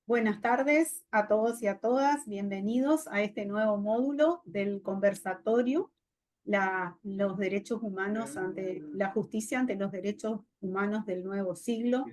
Buenas tardes a todos y a todas. Bienvenidos a este nuevo módulo del conversatorio, los derechos humanos ante la justicia ante los derechos humanos del nuevo siglo.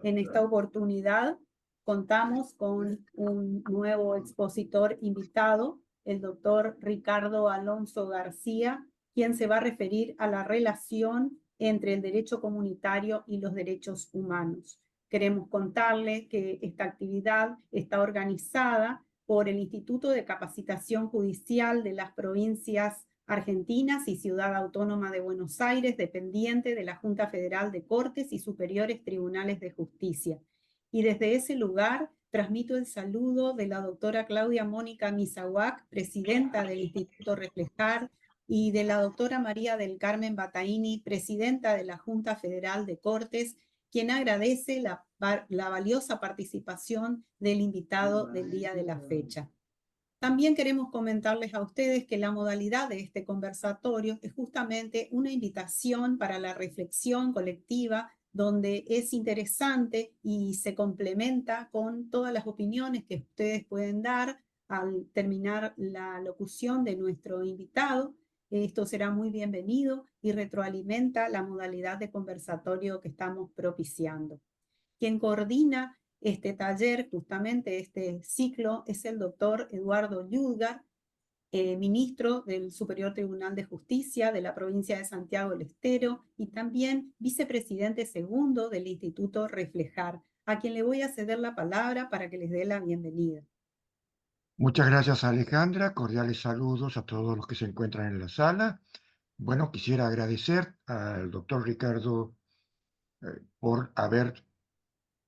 En esta oportunidad contamos con un nuevo expositor invitado, el doctor Ricardo Alonso García, quien se va a referir a la relación entre el derecho comunitario y los derechos humanos. Queremos contarle que esta actividad está organizada por el Instituto de Capacitación Judicial de las Provincias Argentinas y Ciudad Autónoma de Buenos Aires, dependiente de la Junta Federal de Cortes y Superiores Tribunales de Justicia. Y desde ese lugar transmito el saludo de la doctora Claudia Mónica Misahuac, presidenta del Instituto Reflejar, y de la doctora María del Carmen Bataini, presidenta de la Junta Federal de Cortes, quien agradece la valiosa participación del invitado del día de la fecha. También queremos comentarles a ustedes que la modalidad de este conversatorio es justamente una invitación para la reflexión colectiva, donde es interesante y se complementa con todas las opiniones que ustedes pueden dar al terminar la locución de nuestro invitado. Esto será muy bienvenido y retroalimenta la modalidad de conversatorio que estamos propiciando. Quien coordina este taller, justamente este ciclo, es el doctor Eduardo Lludgar, ministro del Superior Tribunal de Justicia de la provincia de Santiago del Estero y también vicepresidente segundo del Instituto Reflejar, a quien le voy a ceder la palabra para que les dé la bienvenida. Muchas gracias, Alejandra. Cordiales saludos a todos los que se encuentran en la sala. Bueno, quisiera agradecer al doctor Ricardo por haber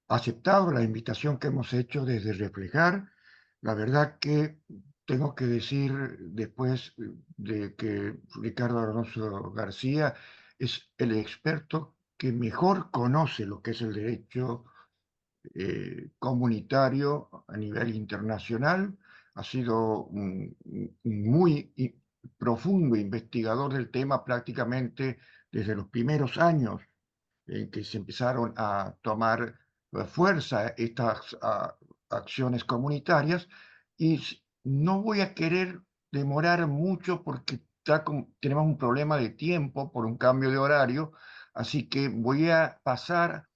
aceptado la invitación que hemos hecho desde Reflejar. La verdad que tengo que decir, después de que Ricardo Alonso García es el experto que mejor conoce lo que es el derecho comunitario a nivel internacional, ha sido un muy profundo investigador del tema prácticamente desde los primeros años en que se empezaron a tomar fuerza estas acciones comunitarias, y no voy a querer demorar mucho porque tenemos un problema de tiempo por un cambio de horario, así que voy a pasar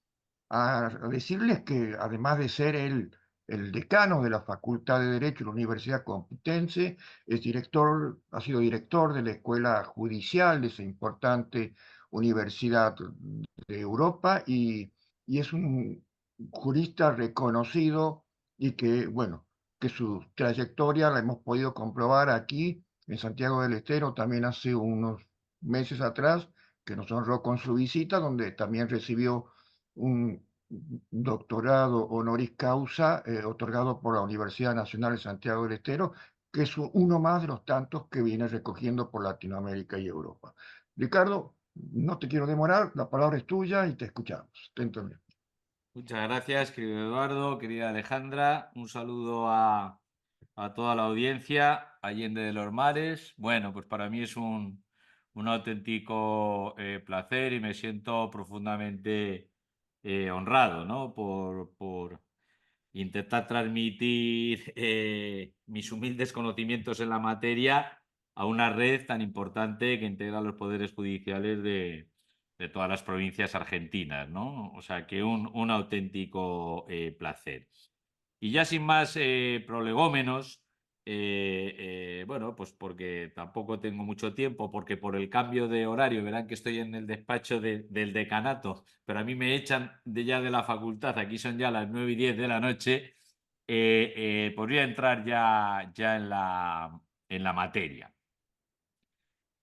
a decirles que además de ser el decano de la Facultad de Derecho de la Universidad Complutense, ha sido director de la Escuela Judicial de esa importante universidad de Europa, y es un jurista reconocido y que, bueno, que su trayectoria la hemos podido comprobar aquí en Santiago del Estero también hace unos meses atrás, que nos honró con su visita, donde también recibió un doctorado honoris causa otorgado por la Universidad Nacional de Santiago del Estero, que es uno más de los tantos que viene recogiendo por Latinoamérica y Europa. Ricardo, no te quiero demorar, la palabra es tuya y te escuchamos. Atentamente. Muchas gracias, querido Eduardo, querida Alejandra. Un saludo a toda la audiencia, Allende de los Mares. Bueno, pues para mí es un auténtico placer y me siento profundamente honrado, ¿no? Por intentar transmitir mis humildes conocimientos en la materia a una red tan importante que integra los poderes judiciales de todas las provincias argentinas, ¿no? O sea que un auténtico placer. Y ya sin más prolegómenos, bueno, pues porque tampoco tengo mucho tiempo, porque por el cambio de horario, verán que estoy en el despacho del decanato, pero a mí me echan ya de la facultad, aquí son ya las 9:10 de la noche, pues voy a entrar ya en la materia.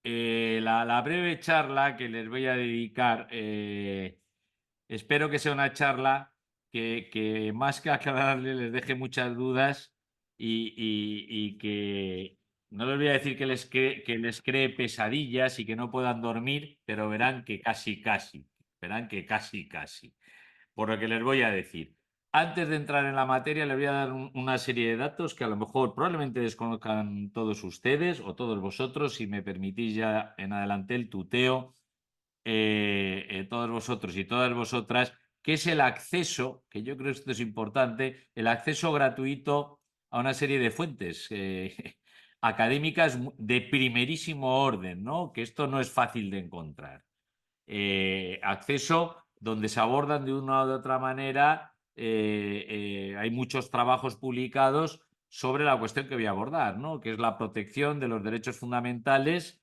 La breve charla que les voy a dedicar, espero que sea una charla que más que aclararles les deje muchas dudas y que no les voy a decir que les cree pesadillas y que no puedan dormir, pero verán que casi, por lo que les voy a decir. Antes de entrar en la materia, les voy a dar una serie de datos que a lo mejor probablemente desconozcan todos ustedes o todos vosotros, si me permitís ya en adelante el tuteo, todos vosotros y todas vosotras, que es el acceso, que yo creo que esto es importante, el acceso gratuito a una serie de fuentes académicas de primerísimo orden, ¿no? Que esto no es fácil de encontrar. Acceso donde se abordan de una u otra manera, hay muchos trabajos publicados sobre la cuestión que voy a abordar, ¿no? Que es la protección de los derechos fundamentales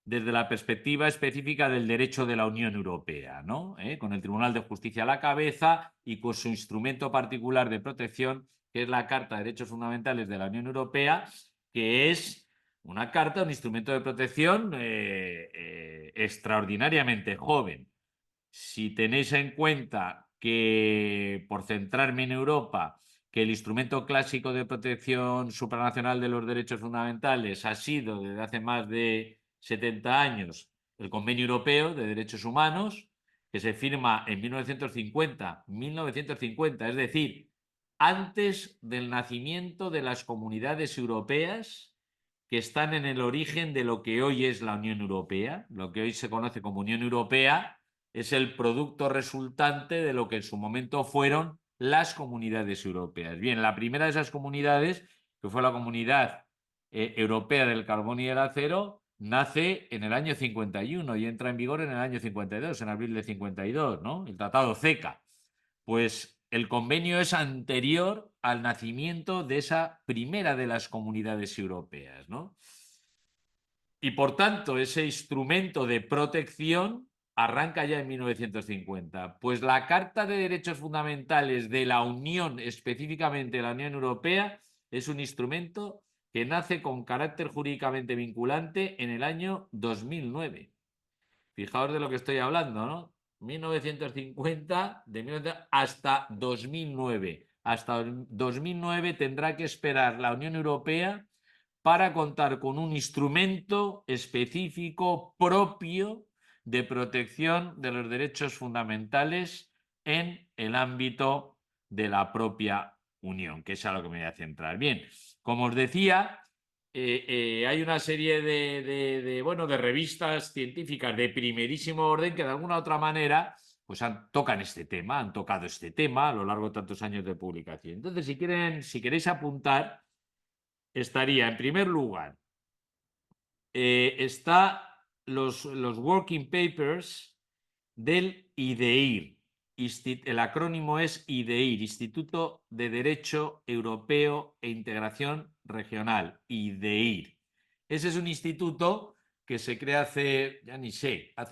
desde la perspectiva específica del derecho de la Unión Europea, ¿no? Con el Tribunal de Justicia a la cabeza y con su instrumento particular de protección, que es la Carta de Derechos Fundamentales de la Unión Europea, que es una carta, un instrumento de protección extraordinariamente joven. Si tenéis en cuenta que, por centrarme en Europa, que el instrumento clásico de protección supranacional de los derechos fundamentales ha sido desde hace más de 70 años el Convenio Europeo de Derechos Humanos, que se firma en 1950, es decir, antes del nacimiento de las comunidades europeas que están en el origen de lo que hoy es la Unión Europea. Lo que hoy se conoce como Unión Europea es el producto resultante de lo que en su momento fueron las comunidades europeas. Bien, la primera de esas comunidades, que fue la Comunidad Europea del Carbón y del Acero, nace en el año 51 y entra en vigor en el año 52, en abril de 52, ¿no? El Tratado CECA. Pues el convenio es anterior al nacimiento de esa primera de las comunidades europeas, ¿no? Y por tanto, ese instrumento de protección arranca ya en 1950. Pues la Carta de Derechos Fundamentales de la Unión, específicamente la Unión Europea, es un instrumento que nace con carácter jurídicamente vinculante en el año 2009. Fijaos de lo que estoy hablando, ¿no? 1950, de 1950 hasta 2009. Hasta 2009 tendrá que esperar la Unión Europea para contar con un instrumento específico propio de protección de los derechos fundamentales en el ámbito de la propia Unión, que es a lo que me voy a centrar. Bien, como os decía, hay una serie de revistas científicas de primerísimo orden que de alguna u otra manera pues han tocado este tema a lo largo de tantos años de publicación. Entonces, si queréis apuntar, estaría en primer lugar, está los working papers del IDEIR. El acrónimo es IDEIR, Instituto de Derecho Europeo e Integración Regional, IDEIR. Ese es un instituto que se crea hace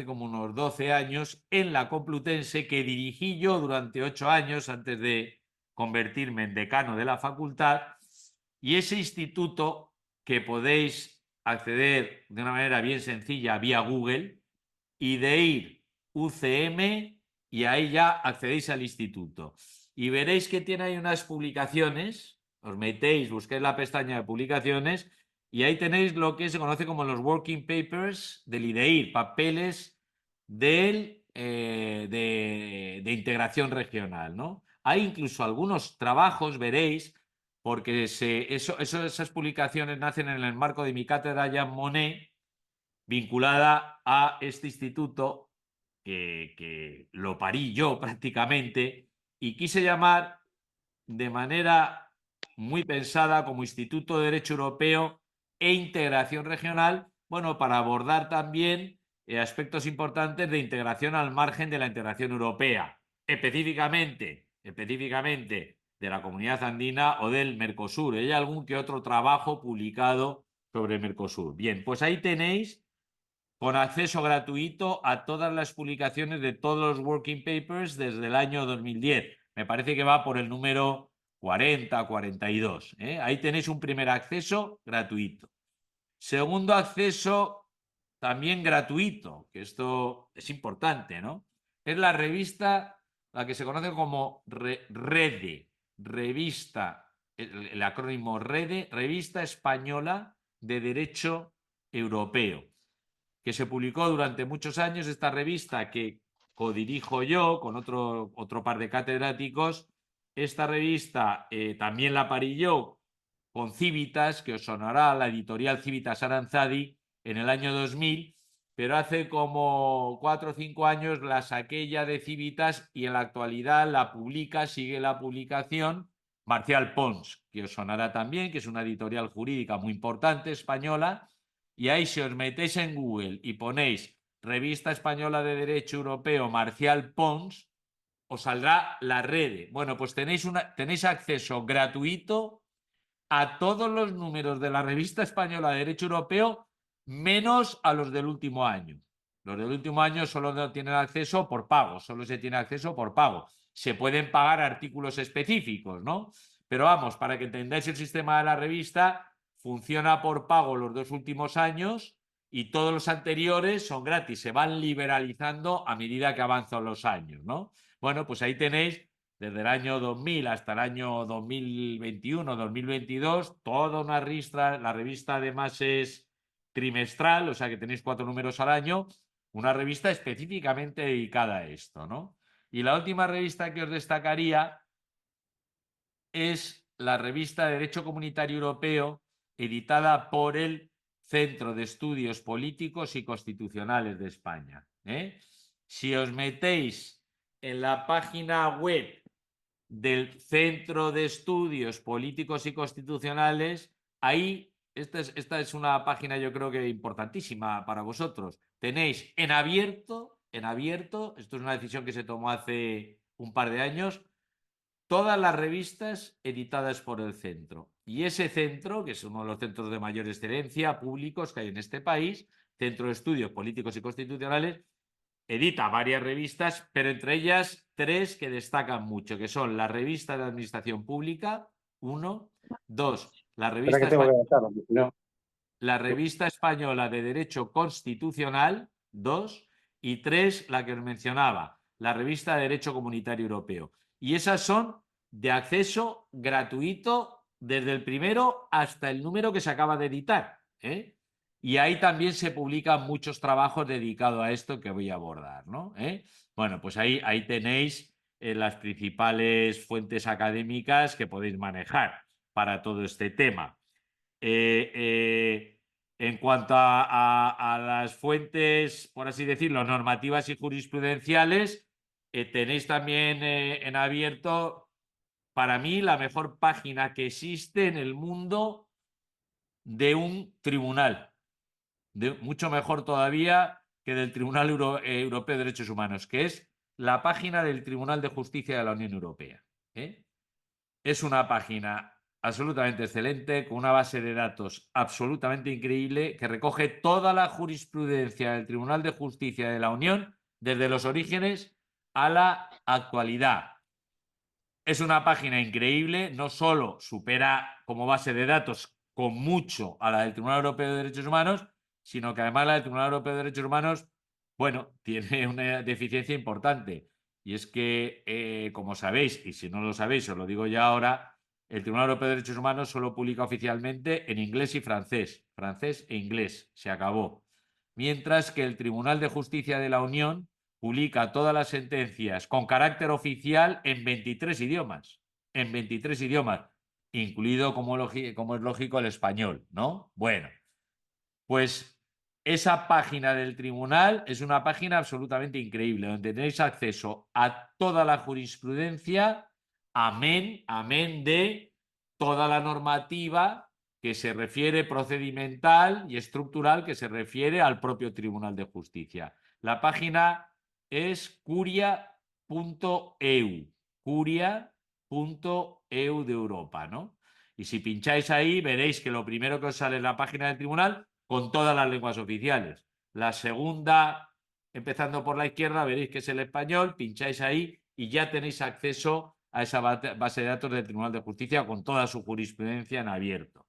como unos 12 años en la Complutense, que dirigí yo durante 8 años antes de convertirme en decano de la facultad. Y ese instituto, que podéis acceder de una manera bien sencilla vía Google, IDEIR UCM, y ahí ya accedéis al instituto. Y veréis que tiene ahí unas publicaciones, os metéis, busquéis la pestaña de publicaciones, y ahí tenéis lo que se conoce como los working papers del IDEIR, papeles de integración regional, ¿no? Hay incluso algunos trabajos, veréis, porque esas publicaciones nacen en el marco de mi cátedra Jean Monnet, vinculada a este instituto que lo parí yo prácticamente, y quise llamar de manera muy pensada como Instituto de Derecho Europeo e Integración Regional, bueno, para abordar también aspectos importantes de integración al margen de la integración europea, específicamente de la Comunidad Andina o del Mercosur. Hay algún que otro trabajo publicado sobre el Mercosur. Bien, pues ahí tenéis, con acceso gratuito a todas las publicaciones de todos los working papers desde el año 2010. Me parece que va por el número 40, 42. Ahí tenéis un primer acceso gratuito. Segundo acceso también gratuito, que esto es importante, ¿no? Es la revista, la que se conoce como REDE, revista, el acrónimo REDE, Revista Española de Derecho Europeo, que se publicó durante muchos años. Esta revista, que codirijo yo con otro par de catedráticos, esta revista también la parí yo con Civitas, que os sonará, la editorial Civitas Aranzadi, en el año 2000, pero hace como 4 o 5 años la saqué ya de Civitas y en la actualidad la publica, sigue la publicación, Marcial Pons, que os sonará también, que es una editorial jurídica muy importante, española, y ahí si os metéis en Google y ponéis Revista Española de Derecho Europeo Marcial Pons, os saldrá la red. Bueno, pues tenéis acceso gratuito a todos los números de la Revista Española de Derecho Europeo, menos a los del último año. Los del último año solo tienen acceso por pago, solo se tiene acceso por pago. Se pueden pagar artículos específicos, ¿no? Pero vamos, para que entendáis el sistema de la revista, funciona por pago los 2 últimos años y todos los anteriores son gratis, se van liberalizando a medida que avanzan los años, ¿no? Bueno, pues ahí tenéis desde el año 2000 hasta el año 2021-2022, toda una revista, la revista además es trimestral, o sea que tenéis 4 números al año, una revista específicamente dedicada a esto, ¿no? Y la última revista que os destacaría es la revista de Derecho Comunitario Europeo, editada por el Centro de Estudios Políticos y Constitucionales de España. Si os metéis en la página web del Centro de Estudios Políticos y Constitucionales, ahí, esta es una página yo creo que importantísima para vosotros. Tenéis en abierto, esto es una decisión que se tomó hace un par de años, todas las revistas editadas por el centro. Y ese centro, que es uno de los centros de mayor excelencia públicos que hay en este país, Centro de Estudios Políticos y Constitucionales, edita varias revistas, pero entre ellas 3 que destacan mucho, que son la Revista de Administración Pública, 1, 2, la Revista Española de Derecho Constitucional, 2, y 3, la que os mencionaba, la Revista de Derecho Comunitario Europeo. Y esas son de acceso gratuito desde el primero hasta el número que se acaba de editar, Y ahí también se publican muchos trabajos dedicados a esto que voy a abordar, ¿no? Bueno, pues ahí tenéis las principales fuentes académicas que podéis manejar para todo este tema. En cuanto a las fuentes, por así decirlo, normativas y jurisprudenciales, tenéis también en abierto, para mí, la mejor página que existe en el mundo de un tribunal. Mucho mejor todavía que del Tribunal Europeo de Derechos Humanos, que es la página del Tribunal de Justicia de la Unión Europea. Es una página absolutamente excelente, con una base de datos absolutamente increíble, que recoge toda la jurisprudencia del Tribunal de Justicia de la Unión, desde los orígenes a la actualidad. Es una página increíble, no solo supera como base de datos con mucho a la del Tribunal Europeo de Derechos Humanos, sino que además la del Tribunal Europeo de Derechos Humanos, bueno, tiene una deficiencia importante. Y es que, como sabéis, y si no lo sabéis, os lo digo ya ahora, el Tribunal Europeo de Derechos Humanos solo publica oficialmente en inglés y francés e inglés, se acabó. Mientras que el Tribunal de Justicia de la Unión publica todas las sentencias con carácter oficial en 23 idiomas, incluido, como es lógico, el español, ¿no? Bueno, pues esa página del tribunal es una página absolutamente increíble, donde tenéis acceso a toda la jurisprudencia, amén de toda la normativa que se refiere procedimental y estructural que se refiere al propio Tribunal de Justicia. La página es curia.eu, curia.eu de Europa, ¿no? Y si pincháis ahí, veréis que lo primero que os sale en la página del tribunal, con todas las lenguas oficiales. La segunda, empezando por la izquierda, veréis que es el español, pincháis ahí y ya tenéis acceso a esa base de datos del Tribunal de Justicia con toda su jurisprudencia en abierto.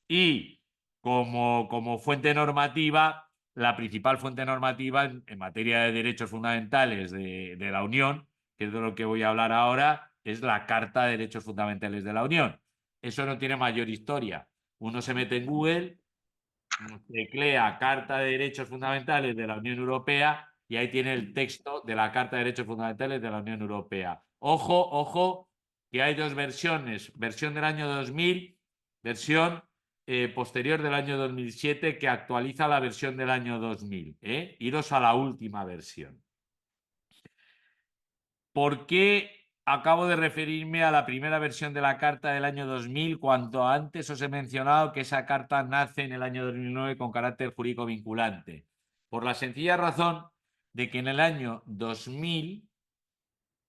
Y como fuente normativa, la principal fuente normativa en materia de derechos fundamentales de la Unión, que es de lo que voy a hablar ahora, es la Carta de Derechos Fundamentales de la Unión. Eso no tiene mayor historia. Uno se mete en Google, teclea Carta de Derechos Fundamentales de la Unión Europea y ahí tiene el texto de la Carta de Derechos Fundamentales de la Unión Europea. Ojo, que hay 2 versiones, versión del año 2000, versión posterior del año 2007 que actualiza la versión del año 2000. Iros a la última versión. ¿Por qué acabo de referirme a la primera versión de la carta del año 2000 cuando antes os he mencionado que esa carta nace en el año 2009 con carácter jurídico vinculante? Por la sencilla razón de que en el año 2000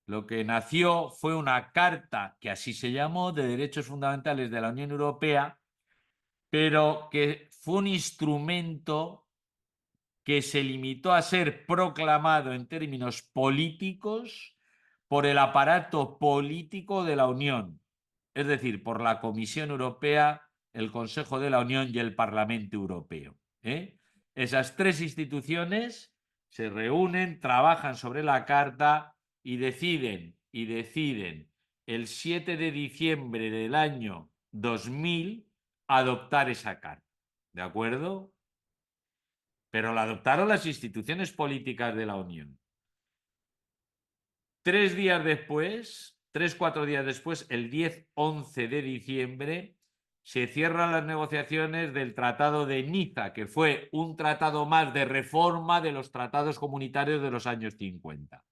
lo que nació fue una carta, que así se llamó, de derechos fundamentales de la Unión Europea, pero que fue un instrumento que se limitó a ser proclamado en términos políticos por el aparato político de la Unión, es decir, por la Comisión Europea, el Consejo de la Unión y el Parlamento Europeo. Esas tres instituciones se reúnen, trabajan sobre la carta y deciden el 7 de diciembre del año 2000 adoptar esa carta. ¿De acuerdo? Pero la adoptaron las instituciones políticas de la Unión. 3 días después, 3-4 días después, el 10-11 de diciembre, se cierran las negociaciones del Tratado de Niza, que fue un tratado más de reforma de los tratados comunitarios de los años 50.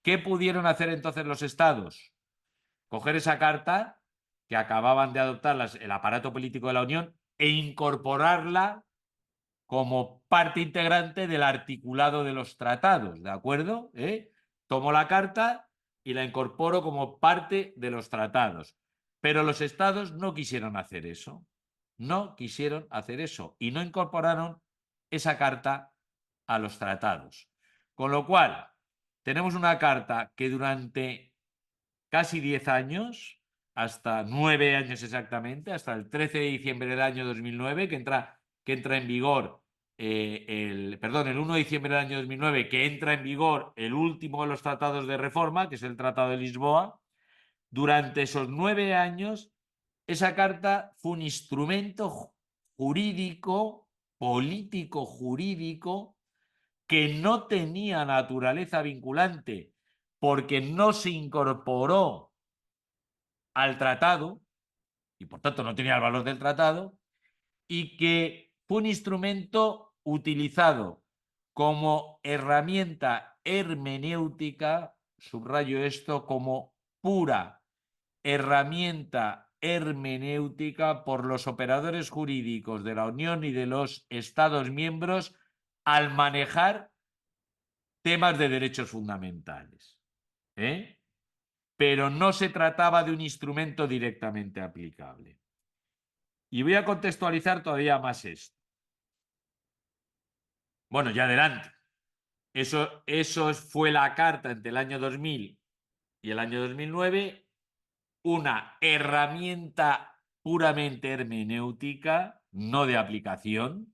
¿Qué pudieron hacer entonces los estados? Coger esa carta que acababan de adoptar el aparato político de la Unión e incorporarla como parte integrante del articulado de los tratados, ¿de acuerdo? Tomo la carta y la incorporo como parte de los tratados. Pero los estados no quisieron hacer eso. No quisieron hacer eso y no incorporaron esa carta a los tratados. Con lo cual, tenemos una carta que durante casi 10 años, hasta 9 años exactamente, hasta el 13 de diciembre del año 2009, que entra en vigor, el 1 de diciembre del año 2009, que entra en vigor el último de los tratados de reforma, que es el Tratado de Lisboa. Durante esos 9 años, esa carta fue un instrumento jurídico, político jurídico, que no tenía naturaleza vinculante porque no se incorporó al tratado y por tanto no tenía el valor del tratado, y que fue un instrumento utilizado como herramienta hermenéutica, subrayo esto, como pura herramienta hermenéutica por los operadores jurídicos de la Unión y de los Estados miembros al manejar temas de derechos fundamentales. Pero no se trataba de un instrumento directamente aplicable. Y voy a contextualizar todavía más esto. Bueno, ya adelante. Eso fue la carta entre el año 2000 y el año 2009, una herramienta puramente hermenéutica, no de aplicación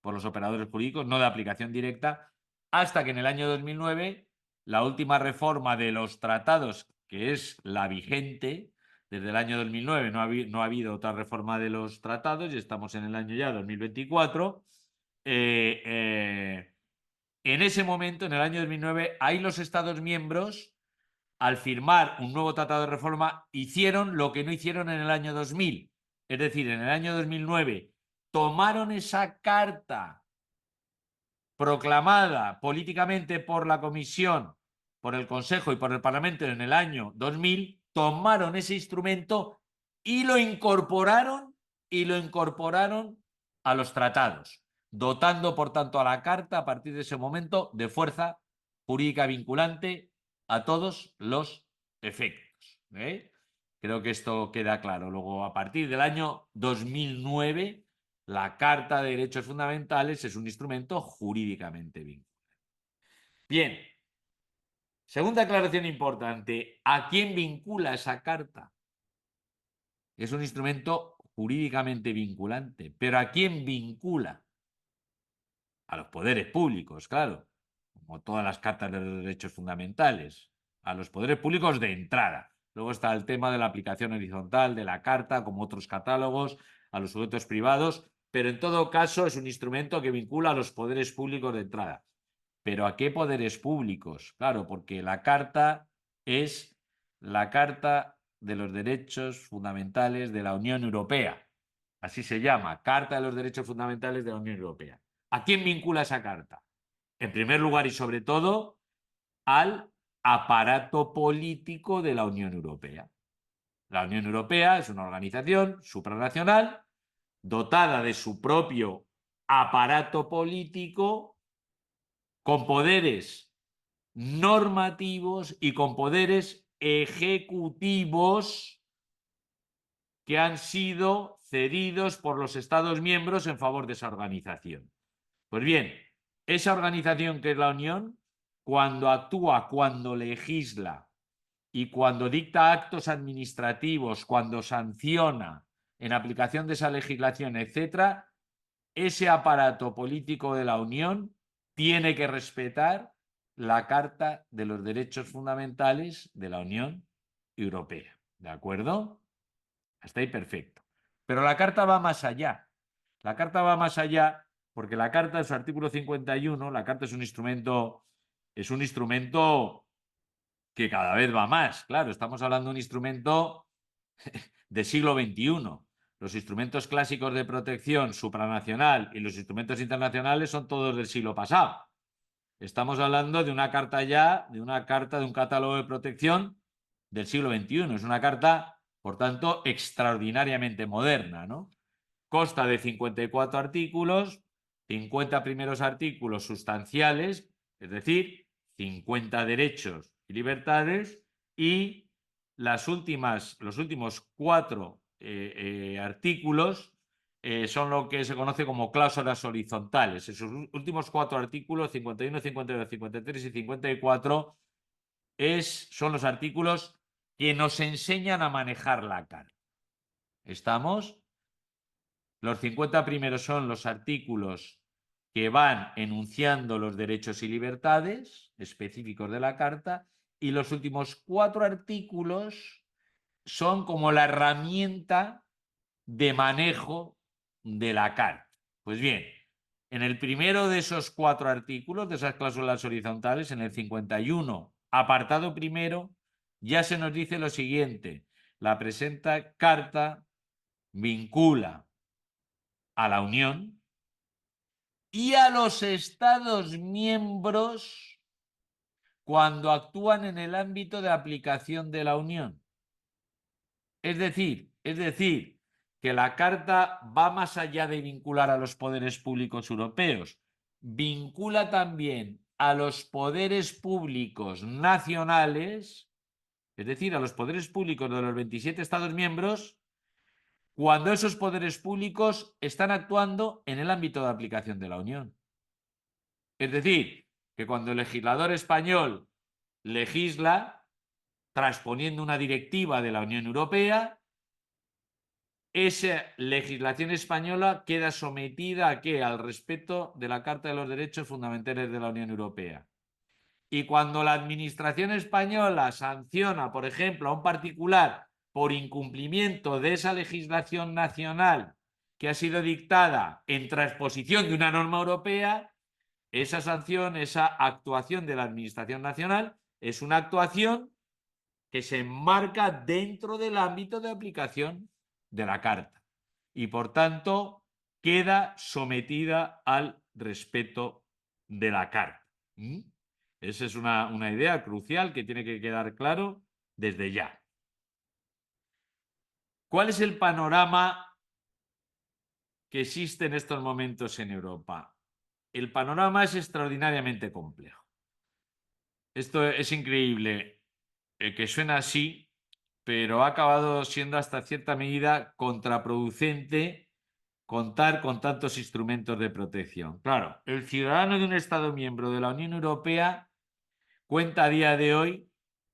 por los operadores jurídicos, no de aplicación directa, hasta que en el año 2009 la última reforma de los tratados, que es la vigente, desde el año 2009 no ha habido otra reforma de los tratados y estamos en el año ya 2024. En ese momento, en el año 2009, ahí los Estados miembros, al firmar un nuevo tratado de reforma, hicieron lo que no hicieron en el año 2000. Es decir, en el año 2009 tomaron esa carta proclamada políticamente por la Comisión, por el Consejo y por el Parlamento en el año 2000, tomaron ese instrumento y lo incorporaron a los tratados, dotando por tanto a la Carta a partir de ese momento de fuerza jurídica vinculante a todos los efectos. Creo que esto queda claro. Luego, a partir del año 2009, la Carta de Derechos Fundamentales es un instrumento jurídicamente vinculante. Bien. Segunda aclaración importante. ¿A quién vincula esa carta? Es un instrumento jurídicamente vinculante. ¿Pero a quién vincula? A los poderes públicos, claro. Como todas las cartas de los derechos fundamentales. A los poderes públicos de entrada. Luego está el tema de la aplicación horizontal de la carta, como otros catálogos, a los sujetos privados. Pero en todo caso es un instrumento que vincula a los poderes públicos de entrada. ¿Pero a qué poderes públicos? Claro, porque la Carta es la Carta de los Derechos Fundamentales de la Unión Europea. Así se llama, Carta de los Derechos Fundamentales de la Unión Europea. ¿A quién vincula esa carta? En primer lugar y sobre todo, al aparato político de la Unión Europea. La Unión Europea es una organización supranacional dotada de su propio aparato político con poderes normativos y con poderes ejecutivos que han sido cedidos por los Estados miembros en favor de esa organización. Pues bien, esa organización que es la Unión, cuando actúa, cuando legisla y cuando dicta actos administrativos, cuando sanciona en aplicación de esa legislación, etc., ese aparato político de la Unión tiene que respetar la Carta de los Derechos Fundamentales de la Unión Europea. ¿De acuerdo? Hasta ahí perfecto. Pero la Carta va más allá. La Carta va más allá porque la Carta, en su artículo 51, la Carta es un instrumento que cada vez va más. Claro, estamos hablando de un instrumento del siglo XXI. Los instrumentos clásicos de protección supranacional y los instrumentos internacionales son todos del siglo pasado. Estamos hablando de una carta ya, de un catálogo de protección del siglo XXI. Es una carta, por tanto, extraordinariamente moderna, ¿no? Consta de 54 artículos, 50 primeros artículos sustanciales, es decir, 50 derechos y libertades, y los últimos 4 artículos son lo que se conoce como cláusulas horizontales. Esos últimos 4 artículos, 51, 52, 53 y 54, son los artículos que nos enseñan a manejar la carta. ¿Estamos? Los 50 primeros son los artículos que van enunciando los derechos y libertades específicos de la Carta, y los últimos 4 artículos son como la herramienta de manejo de la Carta. Pues bien, en el primero de esos 4 artículos, de esas cláusulas horizontales, en el 51, apartado primero, ya se nos dice lo siguiente: la presente Carta vincula a la Unión y a los Estados miembros cuando actúan en el ámbito de aplicación de la Unión. Es decir, que la Carta va más allá de vincular a los poderes públicos europeos, vincula también a los poderes públicos nacionales, es decir, a los poderes públicos de los 27 Estados miembros, cuando esos poderes públicos están actuando en el ámbito de aplicación de la Unión. Es decir, que cuando el legislador español legisla transponiendo una directiva de la Unión Europea, esa legislación española queda sometida ¿a qué? Al respeto de la Carta de los Derechos Fundamentales de la Unión Europea. Y cuando la administración española sanciona, por ejemplo, a un particular por incumplimiento de esa legislación nacional que ha sido dictada en transposición de una norma europea, esa sanción, esa actuación de la administración nacional es una actuación que se enmarca dentro del ámbito de aplicación de la Carta y, por tanto, queda sometida al respeto de la Carta. Esa es una idea crucial que tiene que quedar claro desde ya. ¿Cuál es el panorama que existe en estos momentos en Europa? El panorama es extraordinariamente complejo. Esto es increíble que suena así, pero ha acabado siendo hasta cierta medida contraproducente contar con tantos instrumentos de protección. Claro, el ciudadano de un Estado miembro de la Unión Europea cuenta a día de hoy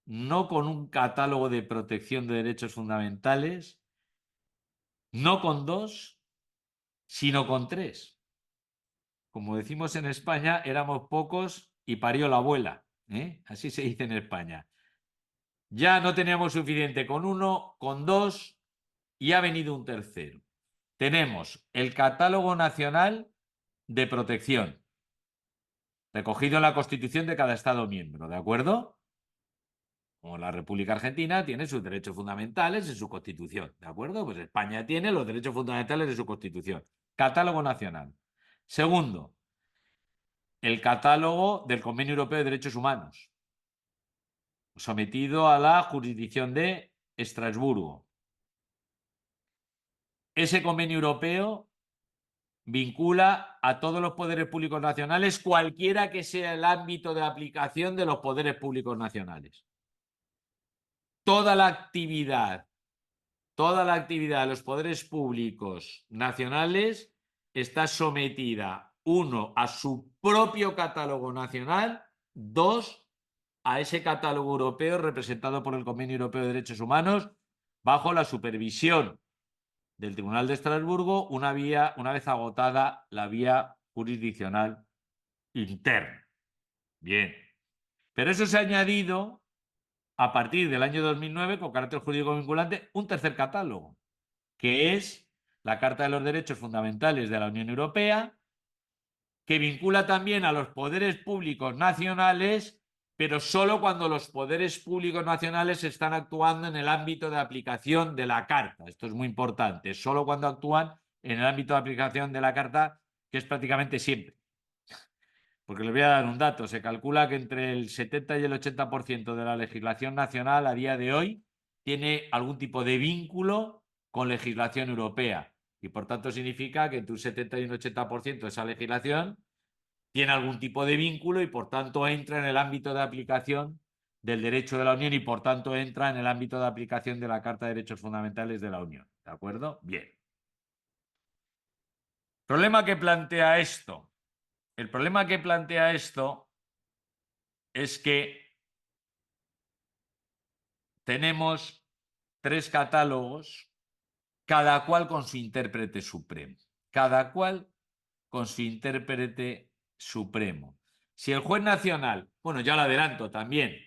no con un catálogo de protección de derechos fundamentales, no con 2, sino con 3. Como decimos en España, éramos pocos y parió la abuela, ¿eh? Así se dice en España. Ya no teníamos suficiente con 1, con 2 y ha venido un tercero. Tenemos el Catálogo Nacional de Protección, recogido en la Constitución de cada Estado miembro, ¿de acuerdo? Como la República Argentina tiene sus derechos fundamentales en su Constitución, ¿de acuerdo? Pues España tiene los derechos fundamentales de su Constitución. Catálogo nacional. Segundo, el catálogo del Convenio Europeo de Derechos Humanos, sometido a la jurisdicción de Estrasburgo. Ese convenio europeo vincula a todos los poderes públicos nacionales, cualquiera que sea el ámbito de aplicación de los poderes públicos nacionales. Toda la actividad de los poderes públicos nacionales está sometida, uno, a su propio catálogo nacional, dos, a ese catálogo europeo representado por el Convenio Europeo de Derechos Humanos, bajo la supervisión del Tribunal de Estrasburgo, una vez agotada la vía jurisdiccional interna. Bien. Pero eso se ha añadido a partir del año 2009, con carácter jurídico vinculante, un tercer catálogo, que es la Carta de los Derechos Fundamentales de la Unión Europea, que vincula también a los poderes públicos nacionales, pero solo cuando los poderes públicos nacionales están actuando en el ámbito de aplicación de la Carta. Esto es muy importante, solo cuando actúan en el ámbito de aplicación de la Carta, que es prácticamente siempre. Porque les voy a dar un dato. Se calcula que entre el 70 y el 80% de la legislación nacional a día de hoy tiene algún tipo de vínculo con legislación europea. Y por tanto significa que entre un 70 y un 80% de esa legislación tiene algún tipo de vínculo y por tanto entra en el ámbito de aplicación del derecho de la Unión y por tanto entra en el ámbito de aplicación de la Carta de Derechos Fundamentales de la Unión. ¿De acuerdo? Bien. ¿Problema que plantea esto? El problema que plantea esto es que tenemos 3 catálogos, cada cual con su intérprete supremo. Cada cual con su intérprete supremo. Si el juez nacional, bueno, ya lo adelanto también,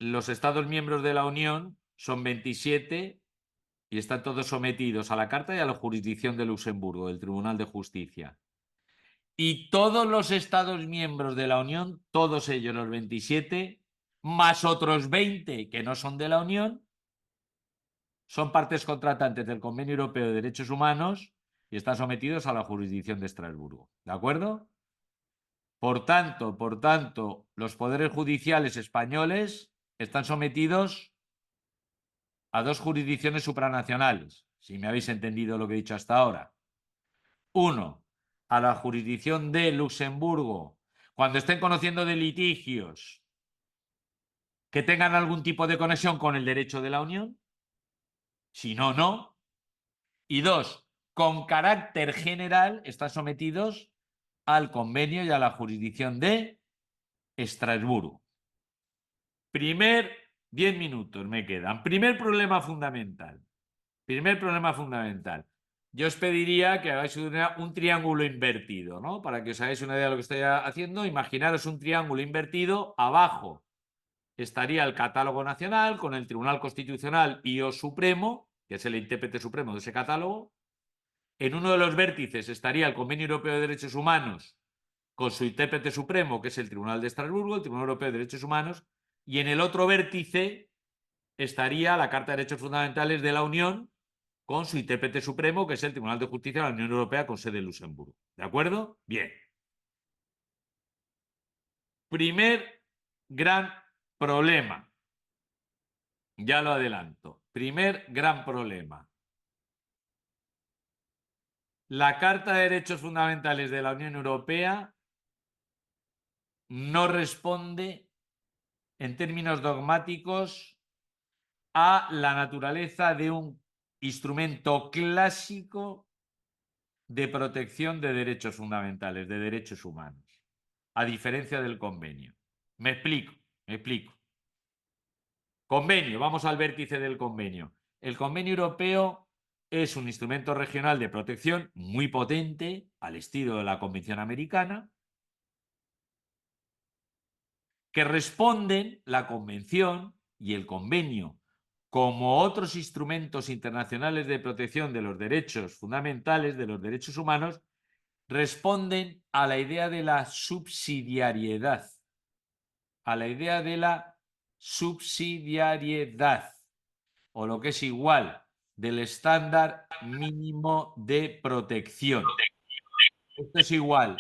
los Estados miembros de la Unión son 27 y están todos sometidos a la Carta y a la jurisdicción de Luxemburgo, del Tribunal de Justicia. Y todos los Estados miembros de la Unión, todos ellos los 27, más otros 20 que no son de la Unión, son partes contratantes del Convenio Europeo de Derechos Humanos y están sometidos a la jurisdicción de Estrasburgo. ¿De acuerdo? Por tanto, los poderes judiciales españoles están sometidos a 2 jurisdicciones supranacionales, si me habéis entendido lo que he dicho hasta ahora. Uno, a la jurisdicción de Luxemburgo, cuando estén conociendo de litigios que tengan algún tipo de conexión con el derecho de la Unión. Si no, no. Y 2, con carácter general, están sometidos al convenio y a la jurisdicción de Estrasburgo. 10 minutos me quedan. Primer problema fundamental. Yo os pediría que hagáis un triángulo invertido, ¿no? Para que os hagáis una idea de lo que estoy haciendo. Imaginaros un triángulo invertido. Abajo estaría el catálogo nacional con el Tribunal Constitucional y o Supremo, que es el intérprete supremo de ese catálogo. En uno de los vértices estaría el Convenio Europeo de Derechos Humanos con su intérprete supremo, que es el Tribunal de Estrasburgo, el Tribunal Europeo de Derechos Humanos, y en el otro vértice estaría la Carta de Derechos Fundamentales de la Unión con su intérprete supremo, que es el Tribunal de Justicia de la Unión Europea con sede en Luxemburgo. ¿De acuerdo? Bien. Primer gran problema. Ya lo adelanto. Primer gran problema. La Carta de Derechos Fundamentales de la Unión Europea no responde en términos dogmáticos a la naturaleza de un instrumento clásico de protección de derechos fundamentales, de derechos humanos, a diferencia del convenio. Me explico. Convenio, vamos al vértice del convenio. El convenio europeo es un instrumento regional de protección muy potente, al estilo de la Convención Americana, que responden la Convención y el convenio, como otros instrumentos internacionales de protección de los derechos fundamentales, de los derechos humanos, responden a la idea de la subsidiariedad, a la idea de la subsidiariedad, o lo que es igual, del estándar mínimo de protección. Esto es igual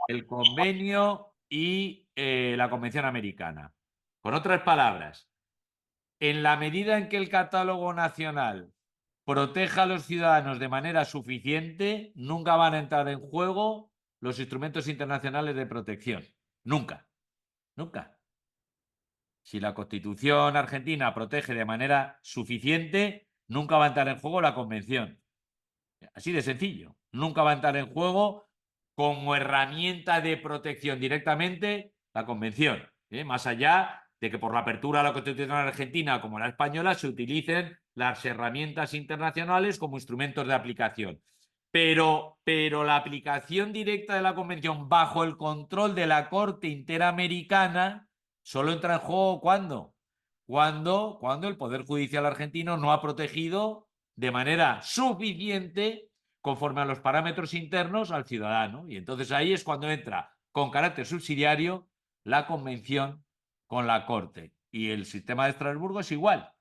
el convenio y la Convención Americana. Con otras palabras, en la medida en que el catálogo nacional proteja a los ciudadanos de manera suficiente, nunca van a entrar en juego los instrumentos internacionales de protección. Nunca. Nunca. Si la Constitución argentina protege de manera suficiente, nunca va a entrar en juego la Convención. Así de sencillo. Nunca va a entrar en juego como herramienta de protección directamente la Convención. Más allá de que por la apertura a la Constitución argentina como la española se utilicen las herramientas internacionales como instrumentos de aplicación. Pero la aplicación directa de la Convención bajo el control de la Corte Interamericana solo entra en juego ¿cuándo? Cuando el Poder Judicial argentino no ha protegido de manera suficiente, conforme a los parámetros internos, al ciudadano. Y entonces ahí es cuando entra con carácter subsidiario la convención con la Corte. Y el sistema de Estrasburgo es igual.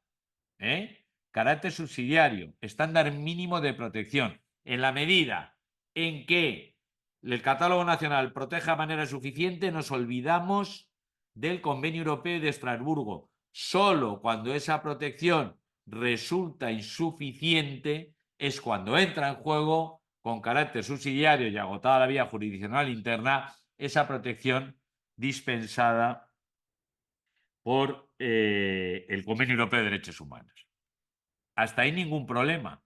Carácter subsidiario, estándar mínimo de protección. En la medida en que el catálogo nacional proteja de manera suficiente, nos olvidamos del Convenio Europeo de Estrasburgo. Solo cuando esa protección resulta insuficiente es cuando entra en juego, con carácter subsidiario y agotada la vía jurisdiccional interna, esa protección dispensada por el Convenio Europeo de Derechos Humanos. Hasta ahí ningún problema.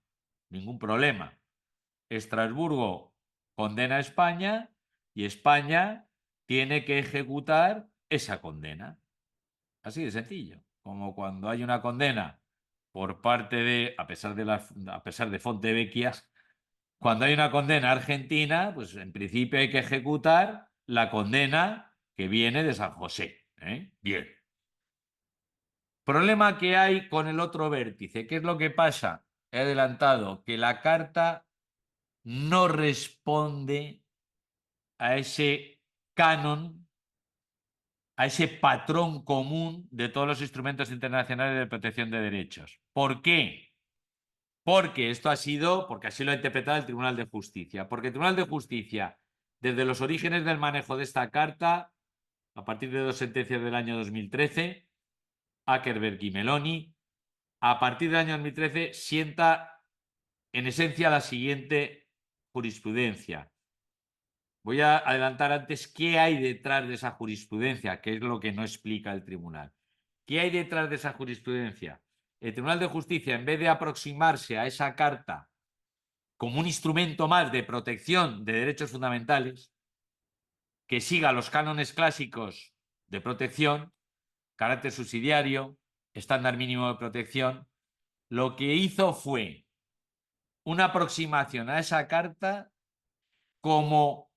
Ningún problema. Estrasburgo condena a España y España tiene que ejecutar esa condena. Así de sencillo. Como cuando hay una condena por parte de, a pesar de Fontevecchia, cuando hay una condena argentina, pues en principio hay que ejecutar la condena que viene de San José. Bien. Problema que hay con el otro vértice. ¿Qué es lo que pasa? He adelantado que la carta no responde a ese canon, a ese patrón común de todos los instrumentos internacionales de protección de derechos. ¿Por qué? Porque así lo ha interpretado el Tribunal de Justicia. Porque el Tribunal de Justicia, desde los orígenes del manejo de esta carta, a partir de 2 sentencias del año 2013, Ackerberg y Meloni, a partir del año 2013 sienta en esencia la siguiente jurisprudencia. Voy a adelantar antes qué hay detrás de esa jurisprudencia, que es lo que no explica el tribunal. ¿Qué hay detrás de esa jurisprudencia? El Tribunal de Justicia, en vez de aproximarse a esa carta como un instrumento más de protección de derechos fundamentales, que siga los cánones clásicos de protección, carácter subsidiario, estándar mínimo de protección, lo que hizo fue una aproximación a esa carta como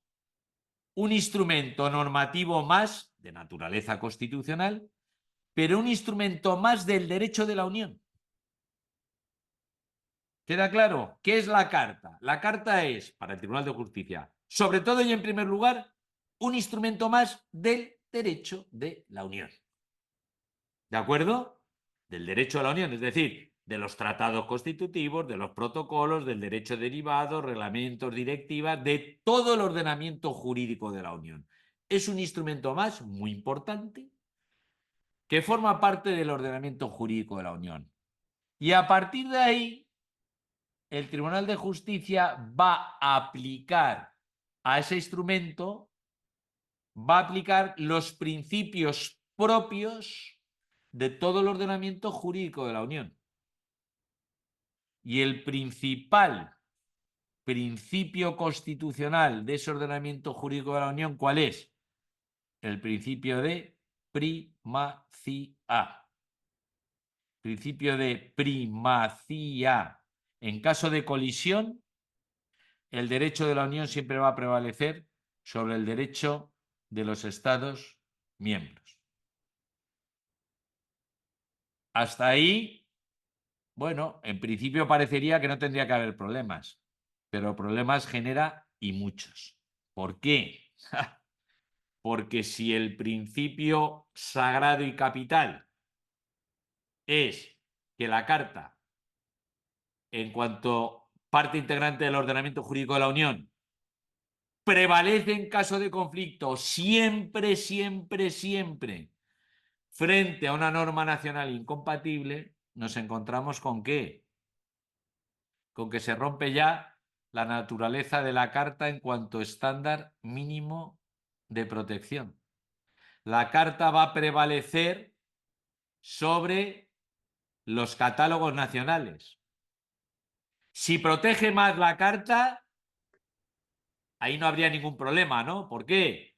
un instrumento normativo más de naturaleza constitucional, pero un instrumento más del derecho de la Unión. ¿Queda claro? ¿Qué es la carta? La carta es, para el Tribunal de Justicia, sobre todo y en primer lugar, un instrumento más del derecho de la Unión. ¿De acuerdo? Del derecho de la Unión, es decir, de los tratados constitutivos, de los protocolos, del derecho derivado, reglamentos, directivas, de todo el ordenamiento jurídico de la Unión. Es un instrumento más muy importante que forma parte del ordenamiento jurídico de la Unión. Y a partir de ahí, el Tribunal de Justicia va a aplicar a ese instrumento, va a aplicar los principios propios de todo el ordenamiento jurídico de la Unión. Y el principal principio constitucional de ese ordenamiento jurídico de la Unión, ¿cuál es? El principio de primacía. Principio de primacía. En caso de colisión, el derecho de la Unión siempre va a prevalecer sobre el derecho de los Estados miembros. Hasta ahí, bueno, en principio parecería que no tendría que haber problemas, pero problemas genera y muchos. ¿Por qué? porque si el principio sagrado y capital es que la Carta, en cuanto parte integrante del ordenamiento jurídico de la Unión, prevalece en caso de conflicto siempre, siempre, siempre frente a una norma nacional incompatible, nos encontramos con ¿qué? Con que se rompe ya la naturaleza de la Carta en cuanto estándar mínimo de protección. La Carta va a prevalecer sobre los catálogos nacionales. Si protege más la Carta, ahí no habría ningún problema, ¿no? ¿Por qué?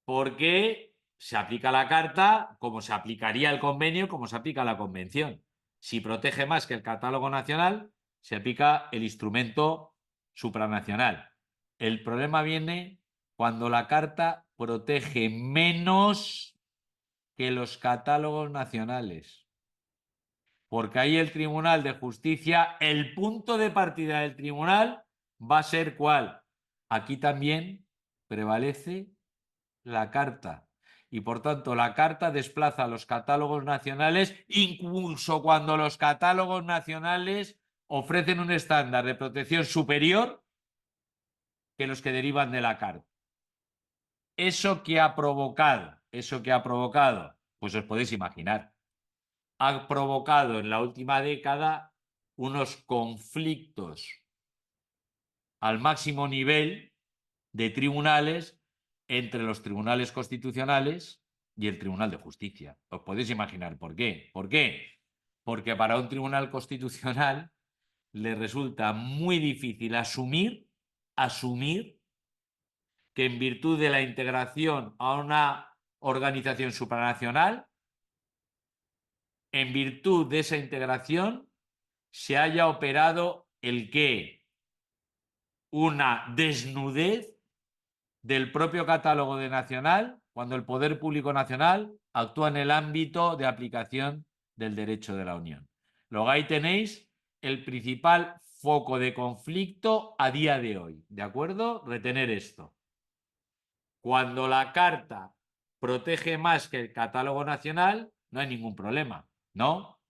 Porque se aplica la Carta como se aplicaría el convenio, como se aplica la Convención. Si protege más que el catálogo nacional, se aplica el instrumento supranacional. El problema viene cuando la Carta protege menos que los catálogos nacionales. Porque ahí el Tribunal de Justicia, el punto de partida del tribunal va a ser ¿cuál? Aquí también prevalece la Carta. Y por tanto la Carta desplaza a los catálogos nacionales, incluso cuando los catálogos nacionales ofrecen un estándar de protección superior que los que derivan de la Carta. ¿Eso qué ha provocado? ¿Eso qué ha provocado? Pues os podéis imaginar. Ha provocado en la última década unos conflictos al máximo nivel de tribunales entre los tribunales constitucionales y el Tribunal de Justicia. Os podéis imaginar por qué. ¿Por qué? Porque para un tribunal constitucional le resulta muy difícil asumir que en virtud de la integración a una organización supranacional, en virtud de esa integración, se haya operado el qué, una desnudez del propio catálogo de nacional cuando el poder público nacional actúa en el ámbito de aplicación del derecho de la Unión. Luego ahí tenéis el principal foco de conflicto a día de hoy, ¿de acuerdo? Retener esto. Cuando la Carta protege más que el catálogo nacional, no hay ningún problema, ¿no?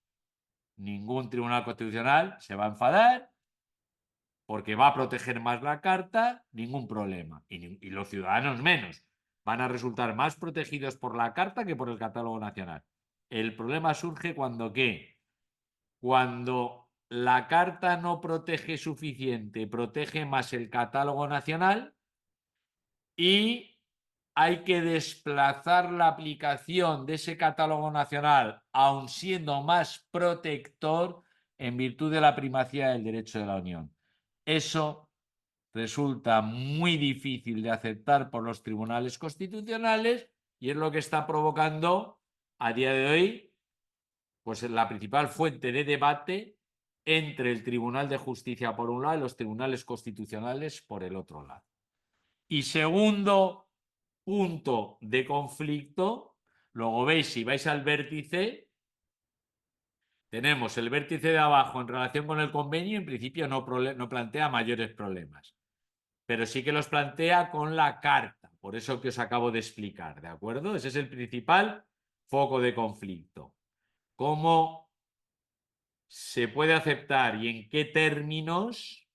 Ningún tribunal constitucional se va a enfadar porque va a proteger más la Carta, ningún problema. Y los ciudadanos menos. Van a resultar más protegidos por la Carta que por el catálogo nacional. El problema surge cuando ¿qué? Cuando la Carta no protege suficiente, protege más el catálogo nacional y hay que desplazar la aplicación de ese catálogo nacional, aun siendo más protector, en virtud de la primacía del derecho de la Unión. Eso resulta muy difícil de aceptar por los tribunales constitucionales y es lo que está provocando a día de hoy pues la principal fuente de debate entre el Tribunal de Justicia por un lado y los tribunales constitucionales por el otro lado. Y segundo punto de conflicto, luego veis, si vais al vértice, tenemos el vértice de abajo en relación con el convenio, en principio no plantea mayores problemas, pero sí que los plantea con la Carta, por eso que os acabo de explicar, ¿de acuerdo? Ese es el principal foco de conflicto. ¿Cómo se puede aceptar y en qué términos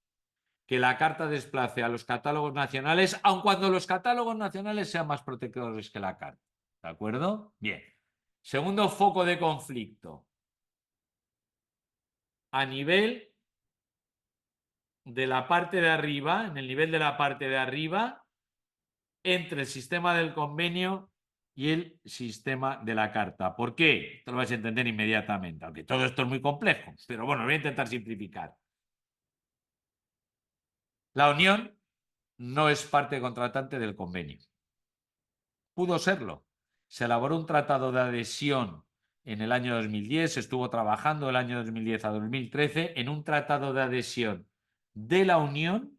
que la Carta desplace a los catálogos nacionales, aun cuando los catálogos nacionales sean más protectores que la Carta? ¿De acuerdo? Bien. Segundo foco de conflicto. A nivel de la parte de arriba, en el nivel de la parte de arriba, entre el sistema del convenio y el sistema de la Carta. ¿Por qué? Esto lo vais a entender inmediatamente, aunque todo esto es muy complejo, pero bueno, voy a intentar simplificar. La Unión no es parte contratante del convenio. Pudo serlo. Se elaboró un tratado de adhesión en el año 2010, se estuvo trabajando el año 2010 a 2013 en un tratado de adhesión de la Unión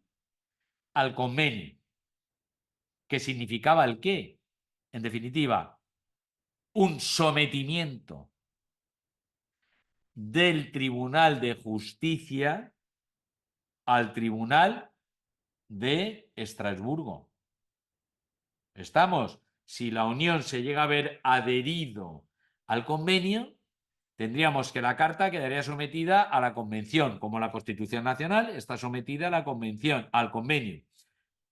al convenio. ¿Qué significaba el qué? En definitiva, un sometimiento del Tribunal de Justicia al Tribunal de Estrasburgo. ¿Estamos? si la Unión se llega a ver adherido al convenio, tendríamos que la Carta quedaría sometida a la Convención, como la Constitución Nacional está sometida a la Convención, al convenio.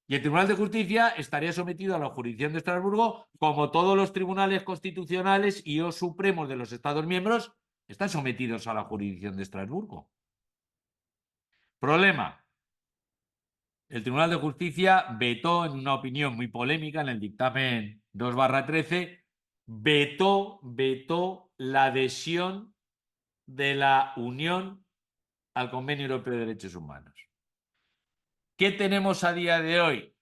Y el Tribunal de Justicia estaría sometido a la jurisdicción de Estrasburgo, como todos los tribunales constitucionales y o supremos de los Estados miembros están sometidos a la jurisdicción de Estrasburgo. Problema. El Tribunal de Justicia vetó, en una opinión muy polémica, en el dictamen 2/13, vetó la adhesión de la Unión al Convenio Europeo de Derechos Humanos. ¿Qué tenemos a día de hoy?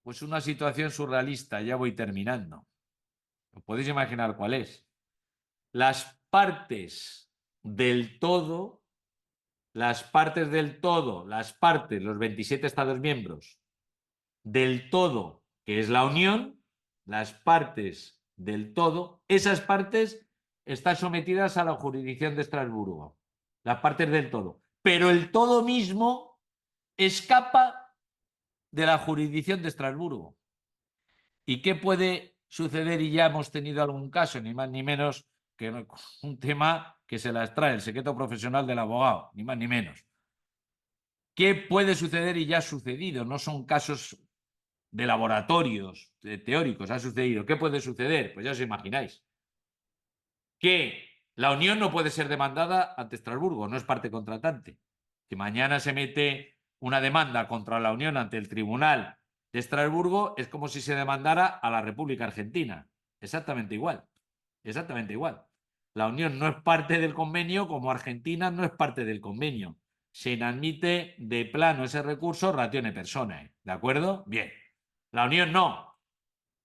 Pues una situación surrealista, ya voy terminando. ¿Os podéis imaginar cuál es? Las partes del todo, los 27 Estados miembros del todo, que es la Unión, las partes del todo, esas partes están sometidas a la jurisdicción de Estrasburgo, las partes del todo. Pero el todo mismo escapa de la jurisdicción de Estrasburgo. ¿Y qué puede suceder? Y ya hemos tenido algún caso, ni más ni menos que un tema que se las trae el secreto profesional del abogado, ni más ni menos. ¿Qué puede suceder? Y ya ha sucedido, no son casos de laboratorios teóricos, ha sucedido. ¿Qué puede suceder? Pues ya os imagináis. Que la Unión no puede ser demandada ante Estrasburgo, no es parte contratante. Si mañana se mete una demanda contra la Unión ante el Tribunal de Estrasburgo, es como si se demandara a la República Argentina. Exactamente igual. Exactamente igual. La Unión no es parte del convenio, como Argentina no es parte del convenio. Se inadmite de plano ese recurso ratione personae. ¿De acuerdo? Bien. La Unión no.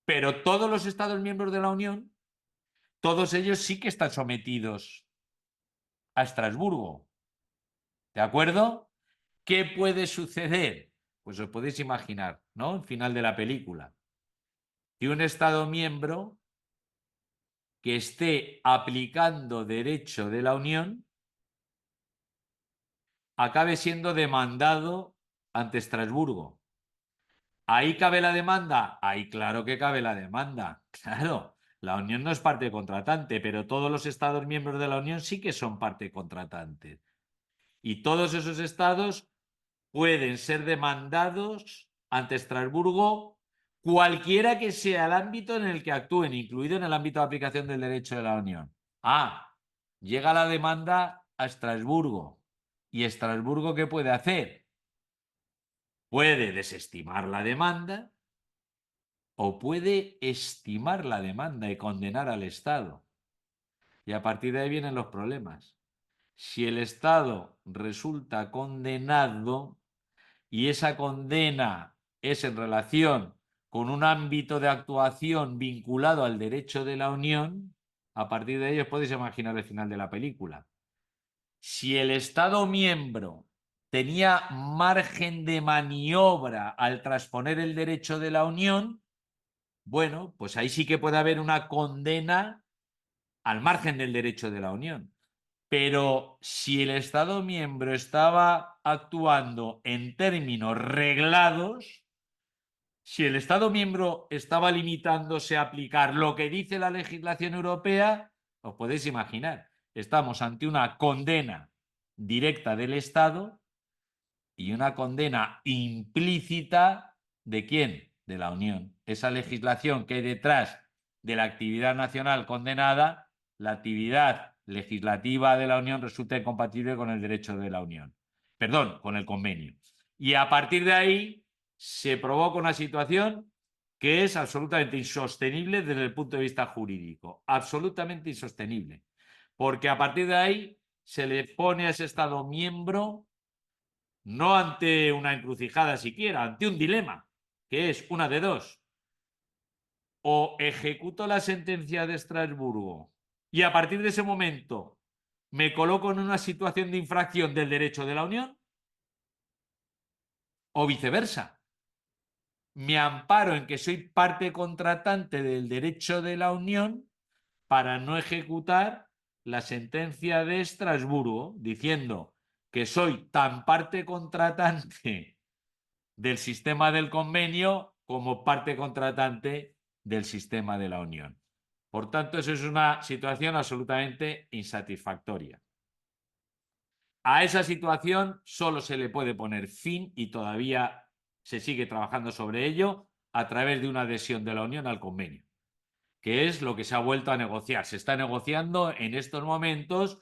Pero todos los Estados miembros de la Unión, todos ellos sí que están sometidos a Estrasburgo. ¿De acuerdo? ¿Qué puede suceder? Pues os podéis imaginar, ¿no? El final de la película. Que un Estado miembro que esté aplicando derecho de la Unión acabe siendo demandado ante Estrasburgo. ¿Ahí cabe la demanda? Ahí claro que cabe la demanda. Claro, la Unión no es parte contratante, pero todos los Estados miembros de la Unión sí que son parte contratante. Y todos esos estados pueden ser demandados ante Estrasburgo, cualquiera que sea el ámbito en el que actúen, incluido en el ámbito de aplicación del derecho de la Unión. Llega la demanda a Estrasburgo. ¿Y Estrasburgo qué puede hacer? Puede desestimar la demanda o puede estimar la demanda y condenar al Estado. Y a partir de ahí vienen los problemas. Si el Estado resulta condenado y esa condena es en relación con un ámbito de actuación vinculado al derecho de la Unión, a partir de ahí os podéis imaginar el final de la película. Si el Estado miembro tenía margen de maniobra al transponer el derecho de la Unión, bueno, pues ahí sí que puede haber una condena al margen del derecho de la Unión. Pero si el Estado miembro estaba actuando en términos reglados, si el Estado miembro estaba limitándose a aplicar lo que dice la legislación europea, os podéis imaginar, estamos ante una condena directa del Estado y una condena implícita ¿de quién? De la Unión. Esa legislación que hay detrás de la actividad nacional condenada, la actividad legislativa de la Unión resulta incompatible con el derecho de la Unión. Perdón, con el convenio. Y a partir de ahí se provoca una situación que es absolutamente insostenible desde el punto de vista jurídico. Absolutamente insostenible. Porque a partir de ahí se le pone a ese Estado miembro no ante una encrucijada siquiera, ante un dilema, que es una de dos. O ejecuto la sentencia de Estrasburgo y a partir de ese momento me coloco en una situación de infracción del derecho de la Unión, o viceversa. Me amparo en que soy parte contratante del derecho de la Unión para no ejecutar la sentencia de Estrasburgo, diciendo que soy tan parte contratante del sistema del convenio como parte contratante del sistema de la Unión. Por tanto, eso es una situación absolutamente insatisfactoria. A esa situación solo se le puede poner fin, y todavía se sigue trabajando sobre ello, a través de una adhesión de la Unión al convenio, que es lo que se ha vuelto a negociar. Se está negociando en estos momentos,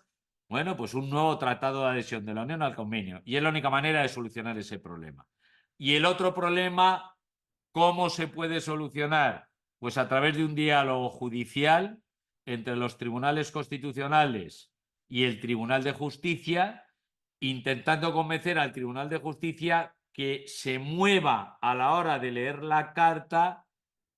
bueno, pues un nuevo tratado de adhesión de la Unión al convenio, y es la única manera de solucionar ese problema. Y el otro problema, ¿cómo se puede solucionar? Pues a través de un diálogo judicial entre los tribunales constitucionales y el Tribunal de Justicia, intentando convencer al Tribunal de Justicia que se mueva a la hora de leer la carta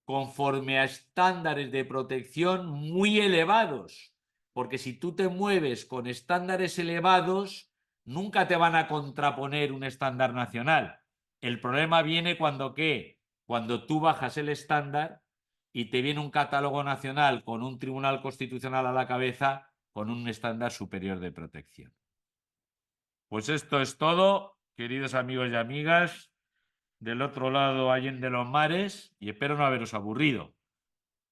conforme a estándares de protección muy elevados. Porque si tú te mueves con estándares elevados, nunca te van a contraponer un estándar nacional. El problema viene cuando ¿qué? Cuando tú bajas el estándar y te viene un catálogo nacional con un tribunal constitucional a la cabeza con un estándar superior de protección. Pues esto es todo, queridos amigos y amigas, del otro lado allende los mares, y espero no haberos aburrido.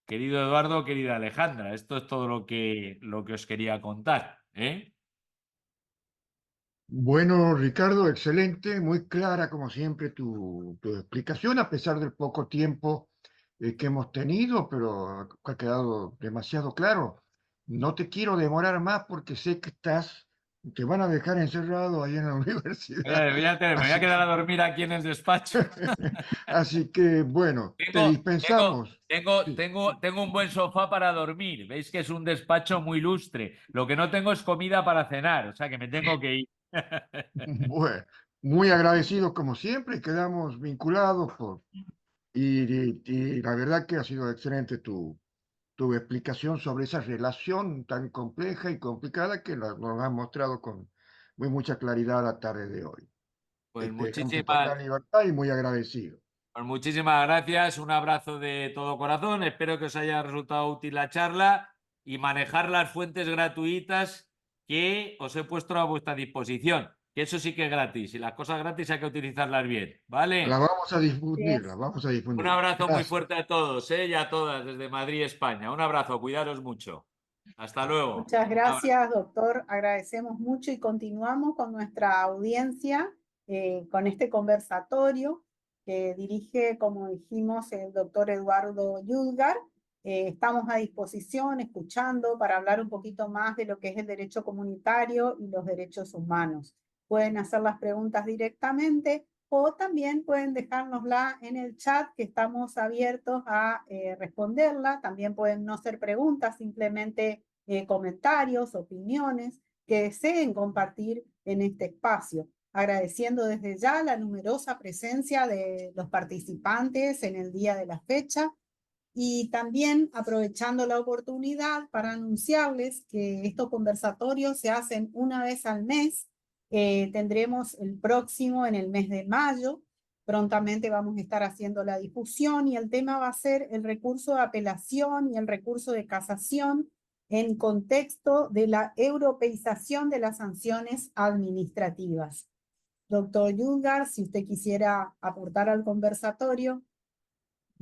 Querido Eduardo, querida Alejandra, esto es todo lo que os quería contar, ¿eh? Bueno, Ricardo, excelente, muy clara como siempre tu explicación, a pesar del poco tiempo que hemos tenido, pero ha quedado demasiado claro. No te quiero demorar más porque sé que te van a dejar encerrado ahí en la universidad. Me voy a Así, quedar a dormir aquí en el despacho. así que, bueno, te dispensamos. Sí. Tengo un buen sofá para dormir. Veis que es un despacho muy lustre. Lo que no tengo es comida para cenar, o sea que me tengo que ir. Bueno, muy agradecidos como siempre, quedamos vinculados y la verdad que ha sido excelente tu explicación sobre esa relación tan compleja y complicada que nos has mostrado con muy mucha claridad la tarde de hoy. Pues Te dejamos en total libertad y muy agradecido. muchísimas gracias. Un abrazo de todo corazón. Espero que os haya resultado útil la charla y manejar las fuentes gratuitas que os he puesto a vuestra disposición. Que eso sí que es gratis, y las cosas gratis hay que utilizarlas bien, La ¿vale? vamos a difundir, la Yes. vamos a Un difundir. abrazo muy Gracias. fuerte a todos, ¿eh? Y a todas desde Madrid, España. Un abrazo, cuidaros mucho. Hasta luego. Muchas Un abrazo. gracias, doctor. Agradecemos mucho y continuamos con nuestra audiencia, con este conversatorio que dirige, como dijimos, el doctor Eduardo Yudgar. Estamos a disposición, escuchando, para hablar un poquito más de lo que es el derecho comunitario y los derechos humanos. Pueden hacer las preguntas directamente o también pueden dejárnosla en el chat, que estamos abiertos a responderla. También pueden no ser preguntas, simplemente comentarios, opiniones que deseen compartir en este espacio. Agradeciendo desde ya la numerosa presencia de los participantes en el día de la fecha, y también aprovechando la oportunidad para anunciarles que estos conversatorios se hacen una vez al mes. Tendremos el próximo en el mes de mayo. Prontamente vamos a estar haciendo la difusión, y el tema va a ser el recurso de apelación y el recurso de casación en contexto de la europeización de las sanciones administrativas. Doctor Yudgar, si usted quisiera aportar al conversatorio.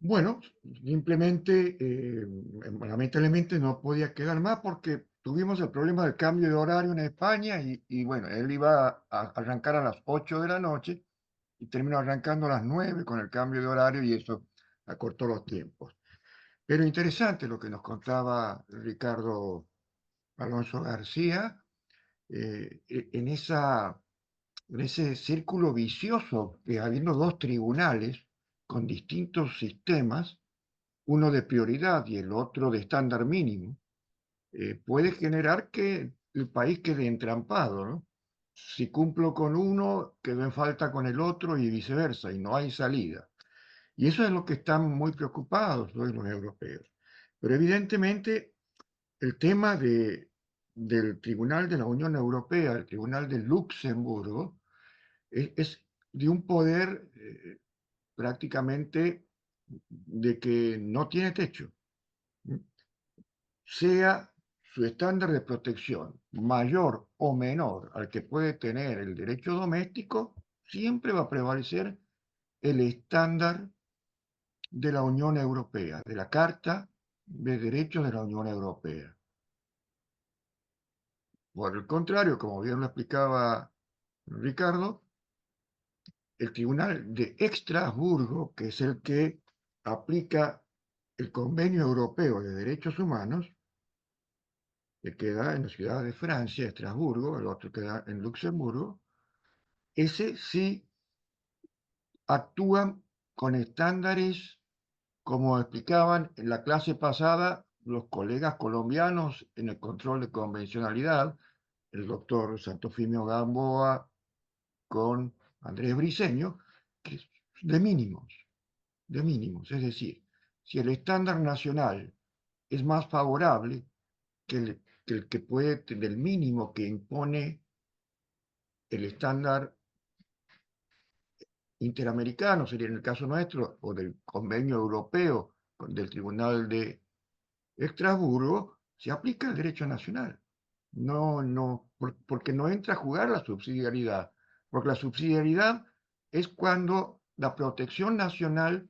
Bueno, simplemente, lamentablemente no podía quedar más porque tuvimos el problema del cambio de horario en España y bueno, él iba a arrancar a las 8 de la noche y terminó arrancando a las 9 con el cambio de horario y eso acortó los tiempos. Pero interesante lo que nos contaba Ricardo Alonso García, en ese círculo vicioso que habiendo dos tribunales con distintos sistemas, uno de prioridad y el otro de estándar mínimo, puede generar que el país quede entrampado, ¿no? Si cumplo con uno, quedo en falta con el otro y viceversa, y no hay salida. Y eso es lo que están muy preocupados hoy los europeos. Pero evidentemente el tema del Tribunal de la Unión Europea, el Tribunal de Luxemburgo, es de un poder prácticamente de que no tiene techo. Sea su estándar de protección mayor o menor al que puede tener el derecho doméstico, siempre va a prevalecer el estándar de la Unión Europea, de la Carta de Derechos de la Unión Europea. Por el contrario, como bien lo explicaba Ricardo, el Tribunal de Estrasburgo, que es el que aplica el Convenio Europeo de Derechos Humanos, que queda en la ciudad de Francia, Estrasburgo, el otro queda en Luxemburgo, ese sí actúan con estándares, como explicaban en la clase pasada los colegas colombianos en el control de convencionalidad, el doctor Santofimio Gamboa con Andrés Briceño, que es de mínimos, es decir, si el estándar nacional es más favorable que puede, del mínimo que impone el estándar interamericano, sería en el caso nuestro, o del convenio europeo del Tribunal de Estrasburgo, se aplica el derecho nacional. Porque no entra a jugar la subsidiariedad, porque la subsidiariedad es cuando la protección nacional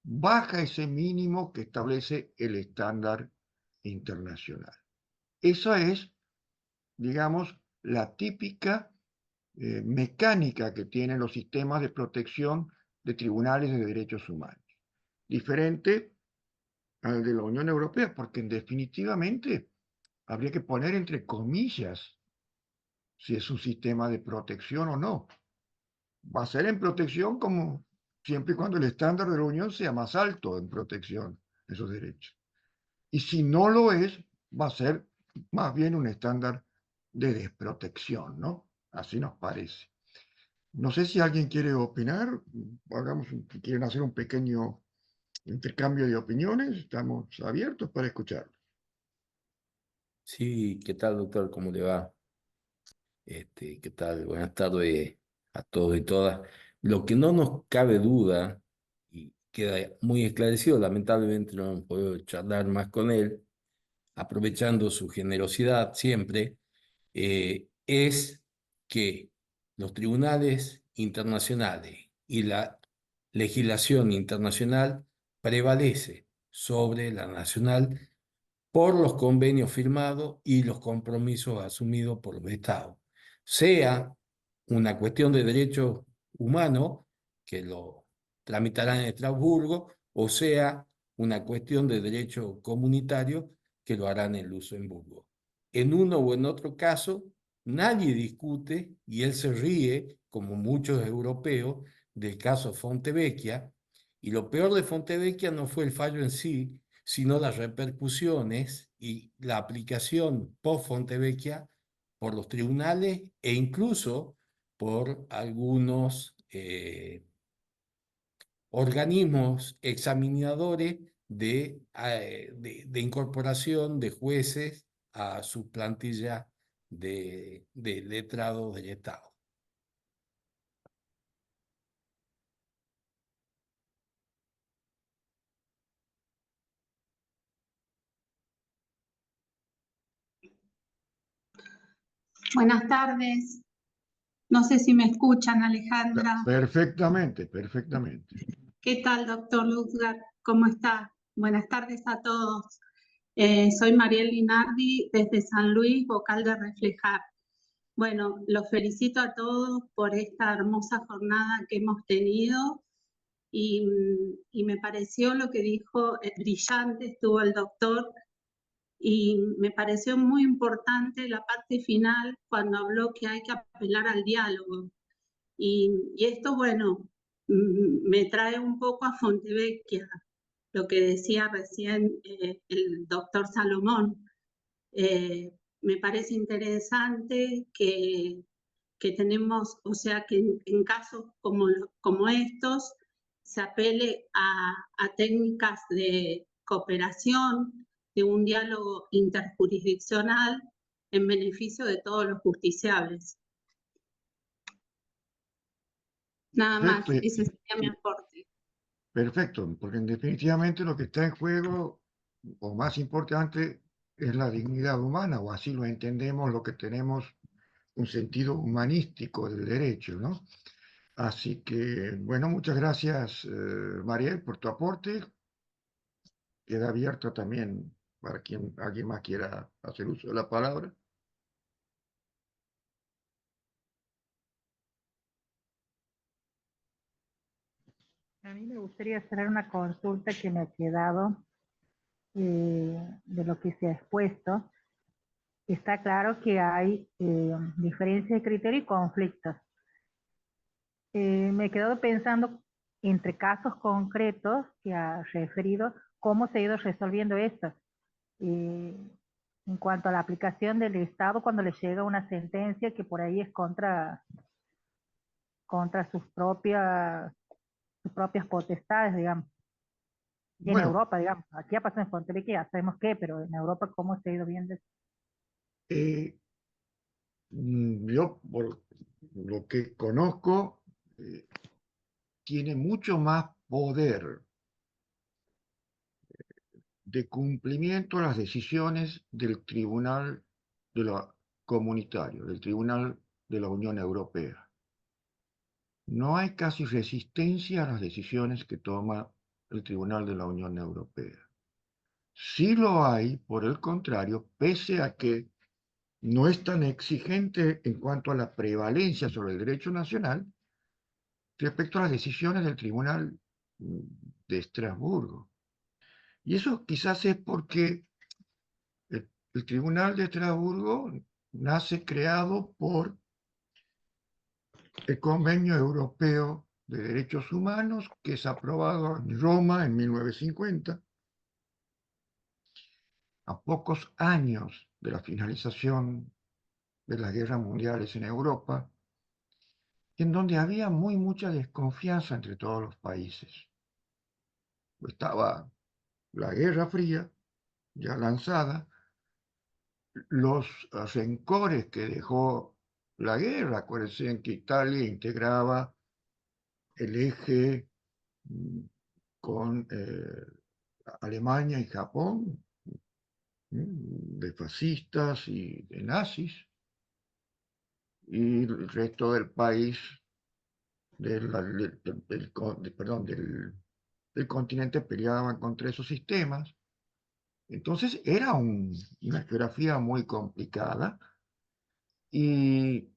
baja ese mínimo que establece el estándar internacional. Esa es, digamos, la típica mecánica que tienen los sistemas de protección de tribunales de derechos humanos. Diferente al de la Unión Europea, porque definitivamente habría que poner entre comillas si es un sistema de protección o no. Va a ser en protección como siempre y cuando el estándar de la Unión sea más alto en protección de esos derechos. Y si no lo es, va a ser más bien un estándar de desprotección, ¿no? Así nos parece. No sé si alguien quiere opinar, quieren hacer un pequeño intercambio de opiniones, estamos abiertos para escucharlo. Sí, ¿qué tal, doctor? ¿Cómo le va? ¿Qué tal? Buenas tardes a todos y todas. Lo que no nos cabe duda, y queda muy esclarecido, lamentablemente no hemos podido charlar más con él, aprovechando su generosidad siempre, es que los tribunales internacionales y la legislación internacional prevalece sobre la nacional por los convenios firmados y los compromisos asumidos por los Estados. Sea una cuestión de derechos humanos, que lo tramitarán en Estrasburgo, o sea una cuestión de derecho comunitario, que lo harán en Luxemburgo. En uno o en otro caso, nadie discute, y él se ríe, como muchos europeos, del caso Fontevecchia, y lo peor de Fontevecchia no fue el fallo en sí, sino las repercusiones y la aplicación post-Fontevecchia por los tribunales e incluso por algunos organismos examinadores de incorporación de jueces a su plantilla de letrados del Estado. Buenas tardes. No sé si me escuchan, Alejandra. Perfectamente, perfectamente. ¿Qué tal, doctor Luzgar? ¿Cómo está? Buenas tardes a todos. Soy Mariel Linardi desde San Luis, vocal de Reflejar. Bueno, los felicito a todos por esta hermosa jornada que hemos tenido y me pareció lo que dijo, brillante estuvo el doctor. Y me pareció muy importante la parte final cuando habló que hay que apelar al diálogo. Y esto, bueno, me trae un poco a Fontevecchia, lo que decía recién el doctor Salomón. Me parece interesante que tenemos, o sea, que en casos como estos se apele a técnicas de cooperación, de un diálogo interjurisdiccional en beneficio de todos los justiciables. Nada más, Perfecto, ese sería mi aporte. perfecto, porque definitivamente lo que está en juego, o más importante, es la dignidad humana, o así lo entendemos lo que tenemos un sentido humanístico del derecho, ¿no? Así que, bueno, muchas gracias, Mariel, por tu aporte. Queda abierto también para quien alguien más quiera hacer uso de la palabra. A mí me gustaría hacer una consulta que me ha quedado de lo que se ha expuesto. Está claro que hay diferencias de criterio y conflictos. Me he quedado pensando entre casos concretos que ha referido, cómo se ha ido resolviendo esto. En cuanto a la aplicación del Estado cuando le llega una sentencia que por ahí es contra sus propias potestades, digamos. Y en Bueno, Europa, digamos, aquí ha pasado en Fontería, ya sabemos qué, pero en Europa, ¿cómo se ha ido viendo eso? eh, yo por lo que conozco, tiene mucho más poder de cumplimiento a las decisiones del Tribunal de la Comunitario, del Tribunal de la Unión Europea. No hay casi resistencia a las decisiones que toma el Tribunal de la Unión Europea. Sí lo hay, por el contrario, pese a que no es tan exigente en cuanto a la prevalencia sobre el derecho nacional respecto a las decisiones del Tribunal de Estrasburgo. Y eso quizás es porque el Tribunal de Estrasburgo nace creado por el Convenio Europeo de Derechos Humanos, que es aprobado en Roma en 1950, a pocos años de la finalización de las guerras mundiales en Europa, en donde había mucha desconfianza entre todos los países. Estaba la Guerra Fría ya lanzada, los rencores que dejó la guerra. Acuérdense en que Italia integraba el eje con Alemania y Japón, de fascistas y de nazis, y el resto del país, del continente peleaban contra esos sistemas. Entonces era una geografía muy complicada y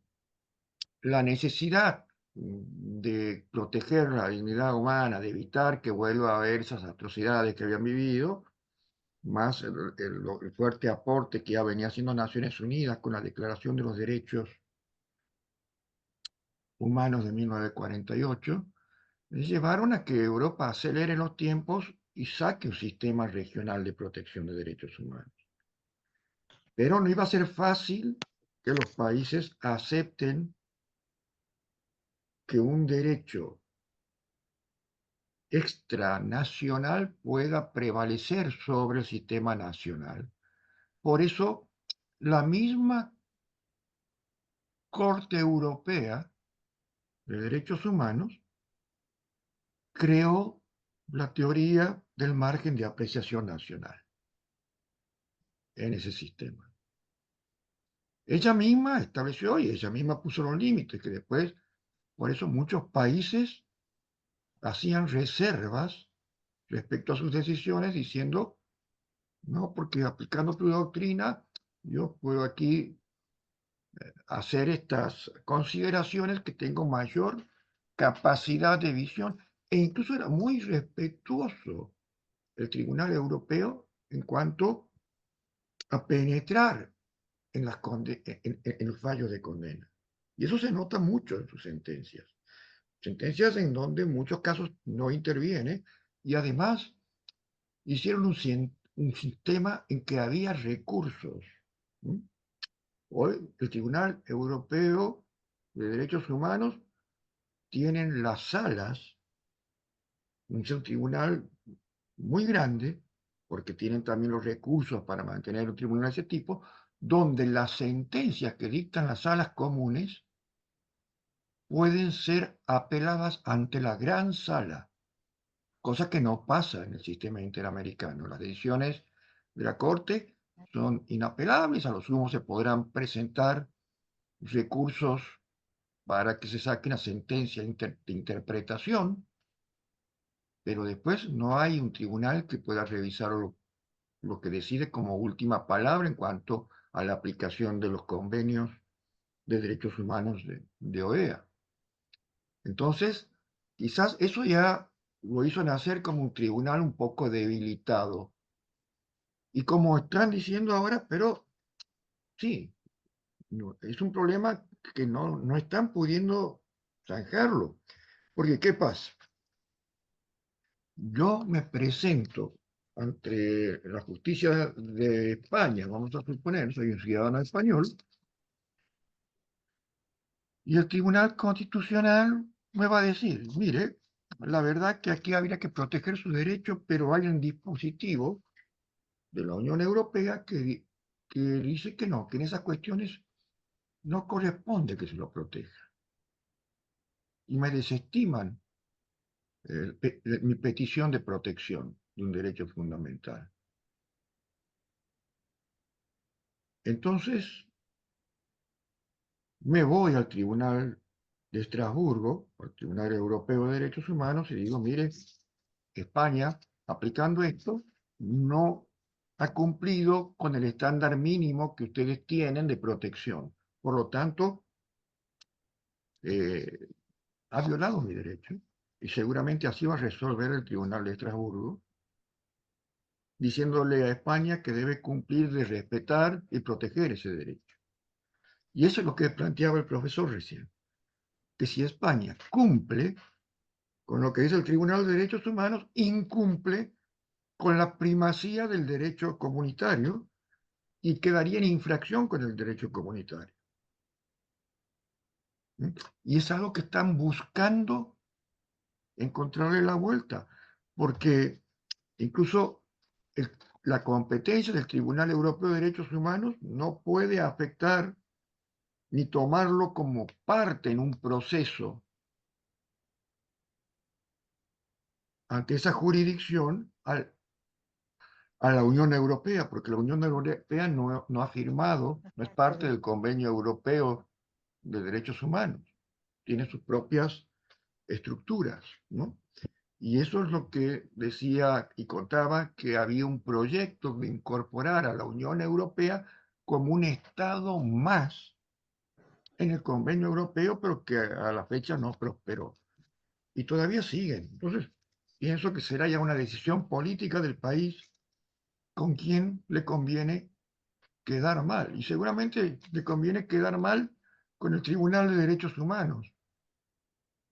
la necesidad de proteger la dignidad humana, de evitar que vuelva a haber esas atrocidades que habían vivido, más el fuerte aporte que ya venía haciendo Naciones Unidas con la Declaración de los Derechos Humanos de 1948, llevaron a que Europa acelere los tiempos y saque un sistema regional de protección de derechos humanos. Pero no iba a ser fácil que los países acepten que un derecho extranacional pueda prevalecer sobre el sistema nacional. Por eso, la misma Corte Europea de Derechos Humanos creó la teoría del margen de apreciación nacional en ese sistema. Ella misma estableció y ella misma puso los límites que después, por eso muchos países hacían reservas respecto a sus decisiones diciendo, no, porque aplicando tu doctrina, yo puedo aquí hacer estas consideraciones que tengo mayor capacidad de visión, e incluso era muy respetuoso el Tribunal Europeo en cuanto a penetrar en los fallos de condena. Y eso se nota mucho en sus sentencias. Sentencias en donde en muchos casos no interviene y además hicieron un sistema en que había recursos. Hoy el Tribunal Europeo de Derechos Humanos tienen las salas, un tribunal muy grande, porque tienen también los recursos para mantener un tribunal de ese tipo, donde las sentencias que dictan las salas comunes pueden ser apeladas ante la gran sala, cosa que no pasa en el sistema interamericano. Las decisiones de la Corte son inapelables, a lo sumo se podrán presentar recursos para que se saque una sentencia de interpretación, pero después no hay un tribunal que pueda revisar lo que decide como última palabra en cuanto a la aplicación de los convenios de derechos humanos de OEA. Entonces, quizás eso ya lo hizo nacer como un tribunal un poco debilitado. Y como están diciendo ahora, pero sí, es un problema que no están pudiendo zanjarlo. Porque, ¿qué pasa? Yo me presento ante la justicia de España, vamos a suponer, soy un ciudadano español, y el Tribunal Constitucional me va a decir, mire, la verdad que aquí habría que proteger sus derechos, pero hay un dispositivo de la Unión Europea que dice que no, que en esas cuestiones no corresponde que se lo proteja. Y me desestiman mi petición de protección de un derecho fundamental. Entonces, me voy al Tribunal de Estrasburgo, al Tribunal Europeo de Derechos Humanos, y digo, mire, España, aplicando esto, no ha cumplido con el estándar mínimo que ustedes tienen de protección. Por lo tanto, ha violado mi derecho. Y seguramente así va a resolver el Tribunal de Estrasburgo, diciéndole a España que debe cumplir de respetar y proteger ese derecho. Y eso es lo que planteaba el profesor recién, que si España cumple con lo que dice el Tribunal de Derechos Humanos, incumple con la primacía del derecho comunitario y quedaría en infracción con el derecho comunitario. Y es algo que están buscando encontrarle la vuelta, porque incluso la competencia del Tribunal Europeo de Derechos Humanos no puede afectar ni tomarlo como parte en un proceso ante esa jurisdicción a la Unión Europea, porque la Unión Europea no ha firmado, no es parte del Convenio Europeo de Derechos Humanos, tiene sus propias estructuras, ¿no? Y eso es lo que decía y contaba, que había un proyecto de incorporar a la Unión Europea como un Estado más en el Convenio Europeo, pero que a la fecha no prosperó. Y todavía siguen. Entonces, pienso que será ya una decisión política del país con quién le conviene quedar mal. Y seguramente le conviene quedar mal con el Tribunal de Derechos Humanos,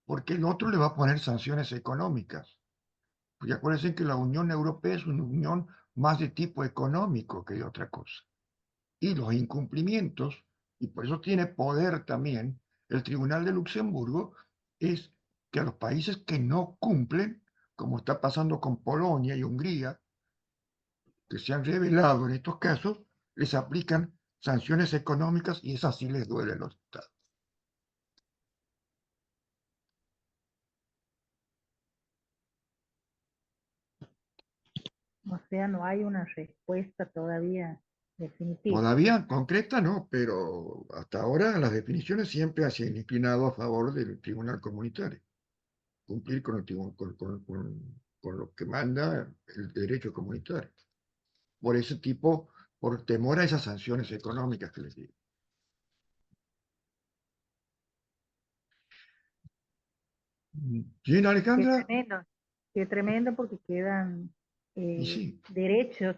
porque el otro le va a poner sanciones económicas. Porque acuérdense que la Unión Europea es una unión más de tipo económico que de otra cosa. Y los incumplimientos, y por eso tiene poder también el Tribunal de Luxemburgo, es que a los países que no cumplen, como está pasando con Polonia y Hungría, que se han revelado en estos casos, les aplican sanciones económicas y esas sí les duelen a los estados. O sea, no hay una respuesta todavía definitiva. Todavía concreta no, pero hasta ahora las definiciones siempre se han inclinado a favor del Tribunal Comunitario. Cumplir con, con lo que manda el derecho comunitario. Por ese tipo, por temor a esas sanciones económicas que les digo. Bien, Alejandra. Qué tremendo porque quedan Y sí, derechos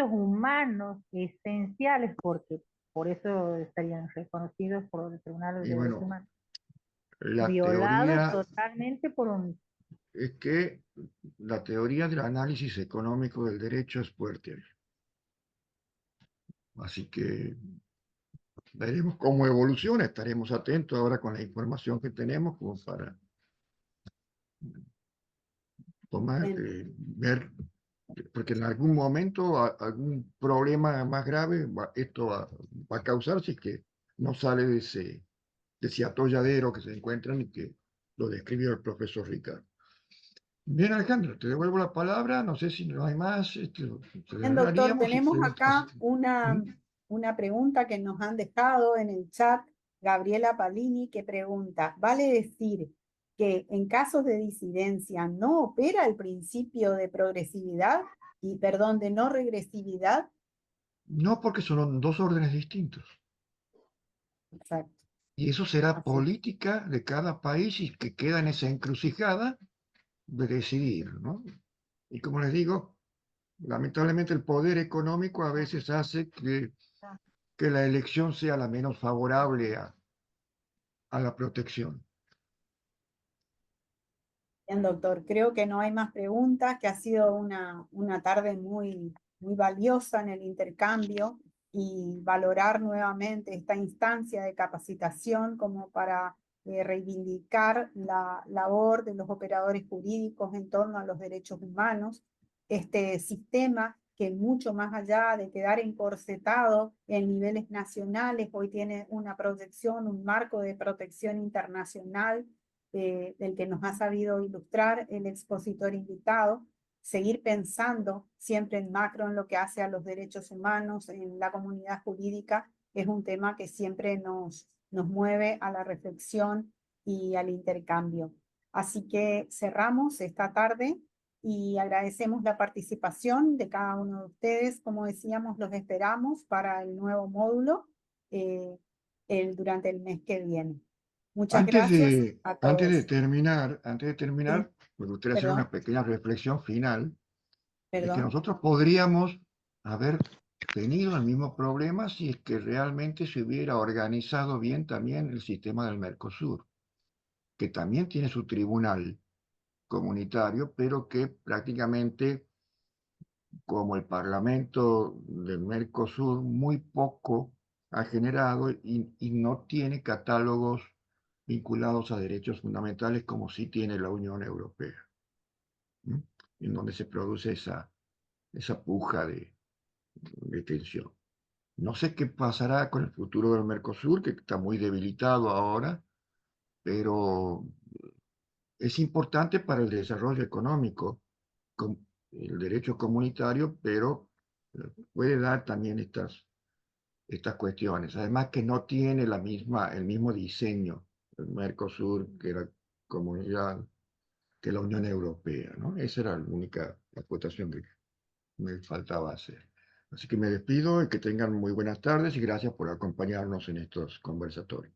humanos esenciales, porque por eso estarían reconocidos por el Tribunal de y Derechos bueno, Humanos, la violados teoría totalmente por un... es que la teoría del análisis económico del derecho es fuerte. Así que veremos cómo evoluciona, estaremos atentos ahora con la información que tenemos como para tomar, ver, porque en algún momento algún problema más grave esto va a causar si que no sale de ese atolladero que se encuentran y que lo describió el profesor Ricardo. Bien, Alejandro, te devuelvo la palabra, no sé si no hay más. Bien, doctor, tenemos acá una pregunta que nos han dejado en el chat Gabriela Palini, que pregunta, ¿vale decir que en casos de disidencia no opera el principio de progresividad y, perdón, de no regresividad? No, porque son dos órdenes distintos. Exacto. Y eso será Así. política de cada país y que queda en esa encrucijada de decidir, ¿no? Y como les digo, lamentablemente el poder económico a veces hace que la elección sea la menos favorable a la protección. Bien, doctor, creo que no hay más preguntas, que ha sido una tarde muy, muy valiosa en el intercambio y valorar nuevamente esta instancia de capacitación como para reivindicar la labor de los operadores jurídicos en torno a los derechos humanos, este sistema que mucho más allá de quedar encorsetado en niveles nacionales, hoy tiene una proyección, un marco de protección internacional del que nos ha sabido ilustrar el expositor invitado, seguir pensando siempre en macro en lo que hace a los derechos humanos, en la comunidad jurídica, es un tema que siempre nos mueve a la reflexión y al intercambio. Así que cerramos esta tarde y agradecemos la participación de cada uno de ustedes. Como decíamos, los esperamos para el nuevo módulo durante el mes que viene. Muchas gracias a todos. Antes de terminar, Sí, me gustaría hacer perdón, una pequeña reflexión final de que perdón. nosotros podríamos haber tenido el mismo problema si es que realmente se hubiera organizado bien también el sistema del Mercosur, que también tiene su tribunal comunitario, pero que prácticamente, como el Parlamento del Mercosur, muy poco ha generado y no tiene catálogos vinculados a derechos fundamentales como sí tiene la Unión Europea, ¿no? En donde se produce esa puja de tensión. No sé qué pasará con el futuro del Mercosur, que está muy debilitado ahora, pero es importante para el desarrollo económico, con el derecho comunitario, pero puede dar también estas cuestiones. Además que no tiene el mismo diseño el Mercosur que la comunidad, que la Unión Europea, ¿no? Esa era la única acotación que me faltaba hacer. Así que me despido y que tengan muy buenas tardes y gracias por acompañarnos en estos conversatorios.